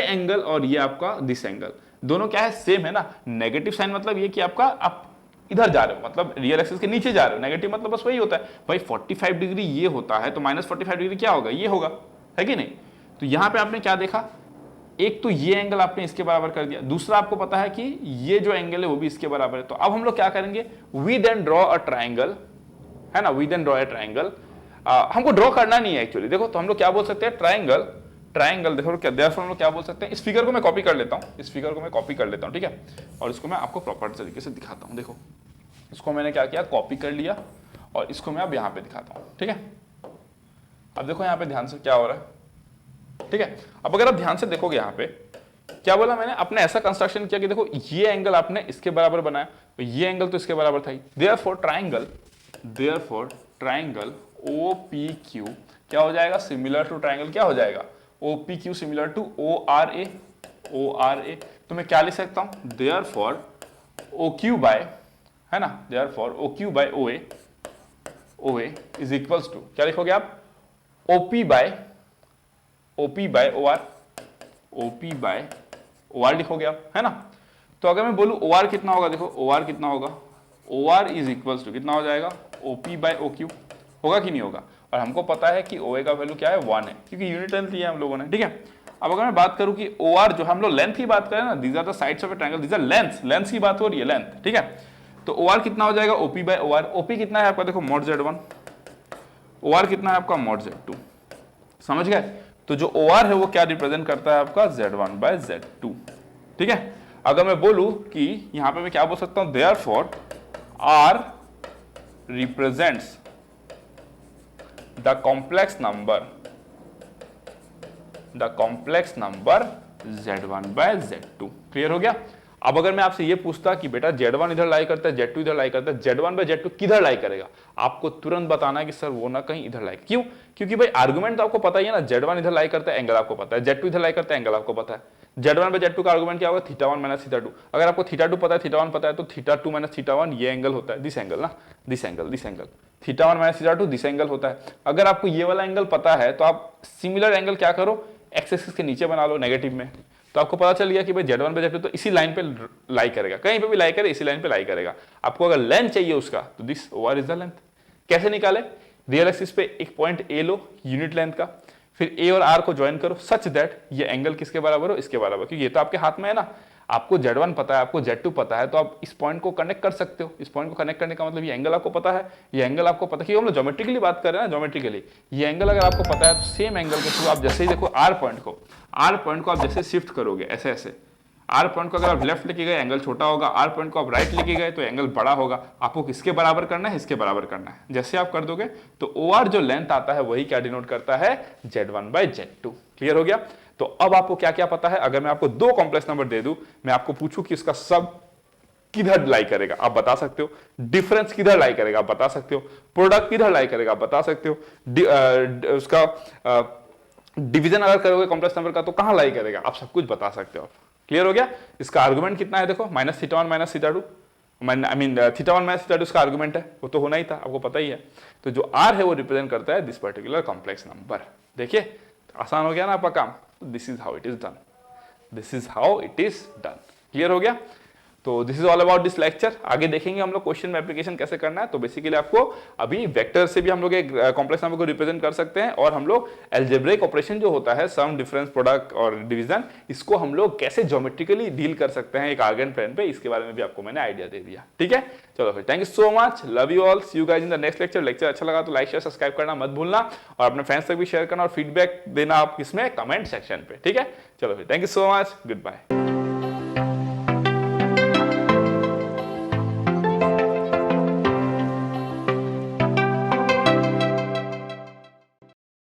एंगल और ये आपका दिस एंगल, दोनों क्या है, सेम है ना। नेगेटिव साइन मतलब ये कि आपका आप इधर जा रहे हो, मतलब रियल एक्सिस के नीचे जा रहे हो। नेगेटिव मतलब बस वही होता है भाई, 45 डिग्री ये होता है तो माइनस 45 डिग्री क्या होगा, ये होगा, है कि नहीं। तो यहां पे आपने क्या देखा, एक तो ये एंगल आपने इसके बराबर कर दिया, दूसरा आपको पता है कि ये जो एंगल है वो भी इसके बराबर है। तो अब हम लोग क्या करेंगे, we then draw a triangle, है ना, we then draw a triangle. हमको ड्रॉ करना नहीं है एक्चुअली, देखो तो हम लोग क्या बोल सकते हैं, ट्राइंगल देखो क्या, देयरफॉर हम लोग क्या बोल सकते हैं, इस फिगर को मैं कॉपी कर लेता हूं, ठीक है, और इसको मैं आपको प्रॉपर तरीके से दिखाता हूं। देखो इसको मैंने क्या किया, कॉपी कर लिया, और इसको मैं अब यहां पे दिखाता हूं, ठीक है। अब देखो यहां पे ध्यान से क्या हो रहा है, ठीक है। अब अगर आप ध्यान से देखोगे यहाँ पे क्या बोला मैंने, आपने ऐसा कंस्ट्रक्शन किया कि देखो ये एंगल आपने इसके बराबर बनाया, तो ये एंगल तो इसके बराबर था ही। देयरफॉर ट्राइंगल OPQ क्या हो जाएगा, सिमिलर टू ट्राइंगल क्या हो जाएगा, OPQ सिमिलर टू ORA। तो मैं क्या लिख सकता हूं, देयरफॉर OQ बाय, है ना, therefore OQ by OA is equals to, क्या लिखोगे आप, OP बाय OR लिखोगे आप, है ना। तो अगर मैं बोलूं ओ आर कितना होगा, देखो ओ आर कितना होगा, O R is equals to कितना हो जाएगा, ओपी बाय ओ क्यू, होगा कि नहीं होगा। और हमको पता है कि ओ ए का वैल्यू क्या है 1 है, क्योंकि यूनिट लेंथ लिया हम लोगों ने, ठीक है। अब अगर मैं बात करूं कि ओ आर जो हम लोग लेंथ की बात करें ना, these are the sides of a triangle, these are length, length की बात हो रही है, लेंथ, ठीक है। तो ओ आर कितना हो जाएगा, OP by O R, OP कितना है आपका देखो मॉड Z1, ओ आर कितना है आपका मॉड Z2, समझ गए। तो जो ओ आर है वो क्या रिप्रेजेंट करता है आपका Z1 बाय Z2, ठीक है। अगर मैं बोलूं कि यहां पे मैं क्या बोल सकता हूं, therefore R represents the complex number Z1 by Z2, clear हो गया। अब अगर मैं आपसे ये पूछता कि बेटा Z1 इधर लाई करता है, Z2 इधर लाई करता है, Z1 बाय Z2 किधर लाई करेगा, आपको तुरंत बताना है कि सर वो ना कहीं इधर लाई, क्यों, क्योंकि भाई आर्गुमेंट तो आपको पता ही है ना, Z1 इधर लाई करता है, एंगल आपको पता है, Z2 इधर लाई करता है, एंगल आपको पता है। Z1 बाय Z2 का आर्गुमेंट क्या होगा, θ1 माइनस θ2, अगर आपको θ2 पता है, θ1 पता है, तो θ2 माइनस θ1 ये एंगल होता है, दिस एंगल ना, this angle θ1 minus θ2 this angle होता है। अगर आपको ये वाला एंगल पता है तो आप सिमिलर एंगल क्या करो, एक्स एक्सिस के नीचे बना लो नेगेटिव में, तो आपको पता चल गया कि भाई Z1 बाय Z2 तो इसी लाइन पे लाई करेगा, कहीं पे भी लाई करे इसी लाइन पे लाई करेगा। आपको अगर लेंथ चाहिए उसका तो this O R is the length. कैसे निकाले, रियल एक्सिस पे एक पॉइंट ए लो यूनिट लेंथ का, फिर ए और आर को ज्वाइन करो सच दैट ये एंगल किसके बराबर हो, इसके बराबर, क्योंकि ये तो आपके हाथ में है ना। आपको Z1 पता है, आपको Z2 पता है, तो आप इस पॉइंट को कनेक्ट कर सकते हो। इस पॉइंट को कनेक्ट करने का मतलब ये एंगल आपको पता है, ये एंगल आपको पता है, क्योंकि हम लोग ज्योमेट्रिकली बात कर रहे हैं ना, ज्योमेट्रिकली ये एंगल अगर आपको पता है तो सेम एंगल के थ्रू आप जैसे ही देखो आर पॉइंट को आप जैसे शिफ्ट करोगे ऐसे ऐसे, आर पॉइंट को अगर आप लेफ्ट लेके गए एंगल छोटा होगा, आर पॉइंट को आप राइट लेके गए तो एंगल बड़ा होगा। आपको किसके बराबर करना है, इसके बराबर करना है। जैसे आप कर दोगे तो ओ आर जो लेंथ आता है वही क्या डिनोट करता है, Z1 बाय Z2, क्लियर हो गया। तो अब आपको क्या क्या पता है, अगर मैं आपको दो कॉम्प्लेक्स नंबर दे दूं, मैं आपको पूछूं कि उसका सब किधर लाई करेगा, आप बता सकते हो, डिफरेंस किधर लाई करेगा आप बता सकते हो, प्रोडक्ट किधर लाई करेगा आप बता सकते हो, उसका डिवीजन अगर करोगे कॉम्प्लेक्स नंबर का तो कहां लाई करेगा, आप सब कुछ बता सकते हो। क्लियर हो गया। इसका आर्गुमेंट कितना है देखो, minus θ1 minus θ2, I mean θ1 minus θ2 इसका आर्गुमेंट है, वो तो होना ही था, आपको पता ही है। तो जो आर है वो रिप्रेजेंट करता है दिस पर्टिकुलर कॉम्प्लेक्स नंबर। देखिए आसान हो गया ना आपका काम। This is how it is done, this is how it is done. Clear हो गया। तो this is all about this lecture. आगे देखेंगे हम लोग क्वेश्चन में एप्लीकेशन कैसे करना है। तो बेसिकली आपको अभी वेक्टर से भी हम लोग एक कॉम्प्लेक्स नंबर को रिप्रेजेंट कर सकते हैं, और हम लोग अलजेब्रिक ऑपरेशन जो होता है सम, डिफरेंस, प्रोडक्ट और डिवीजन, इसको हम लोग कैसे ज्योमेट्रिकली डील कर सकते हैं एक आर्गन प्लेन पे, इसके बारे में भी आपको मैंने आइडिया दे दिया। ठीक है, चलो फिर thank you so much, love you all, see you guys in the next lecture. Lecture अच्छा लगा तो लाइक शेयर सब्सक्राइब करना मत भूलना, और अपने फ्रेंड्स तक भी शेयर करना, और फीडबैक देना आप किसमें, कमेंट सेक्शन पे। ठीक है, चलो फिर thank you so much, good bye.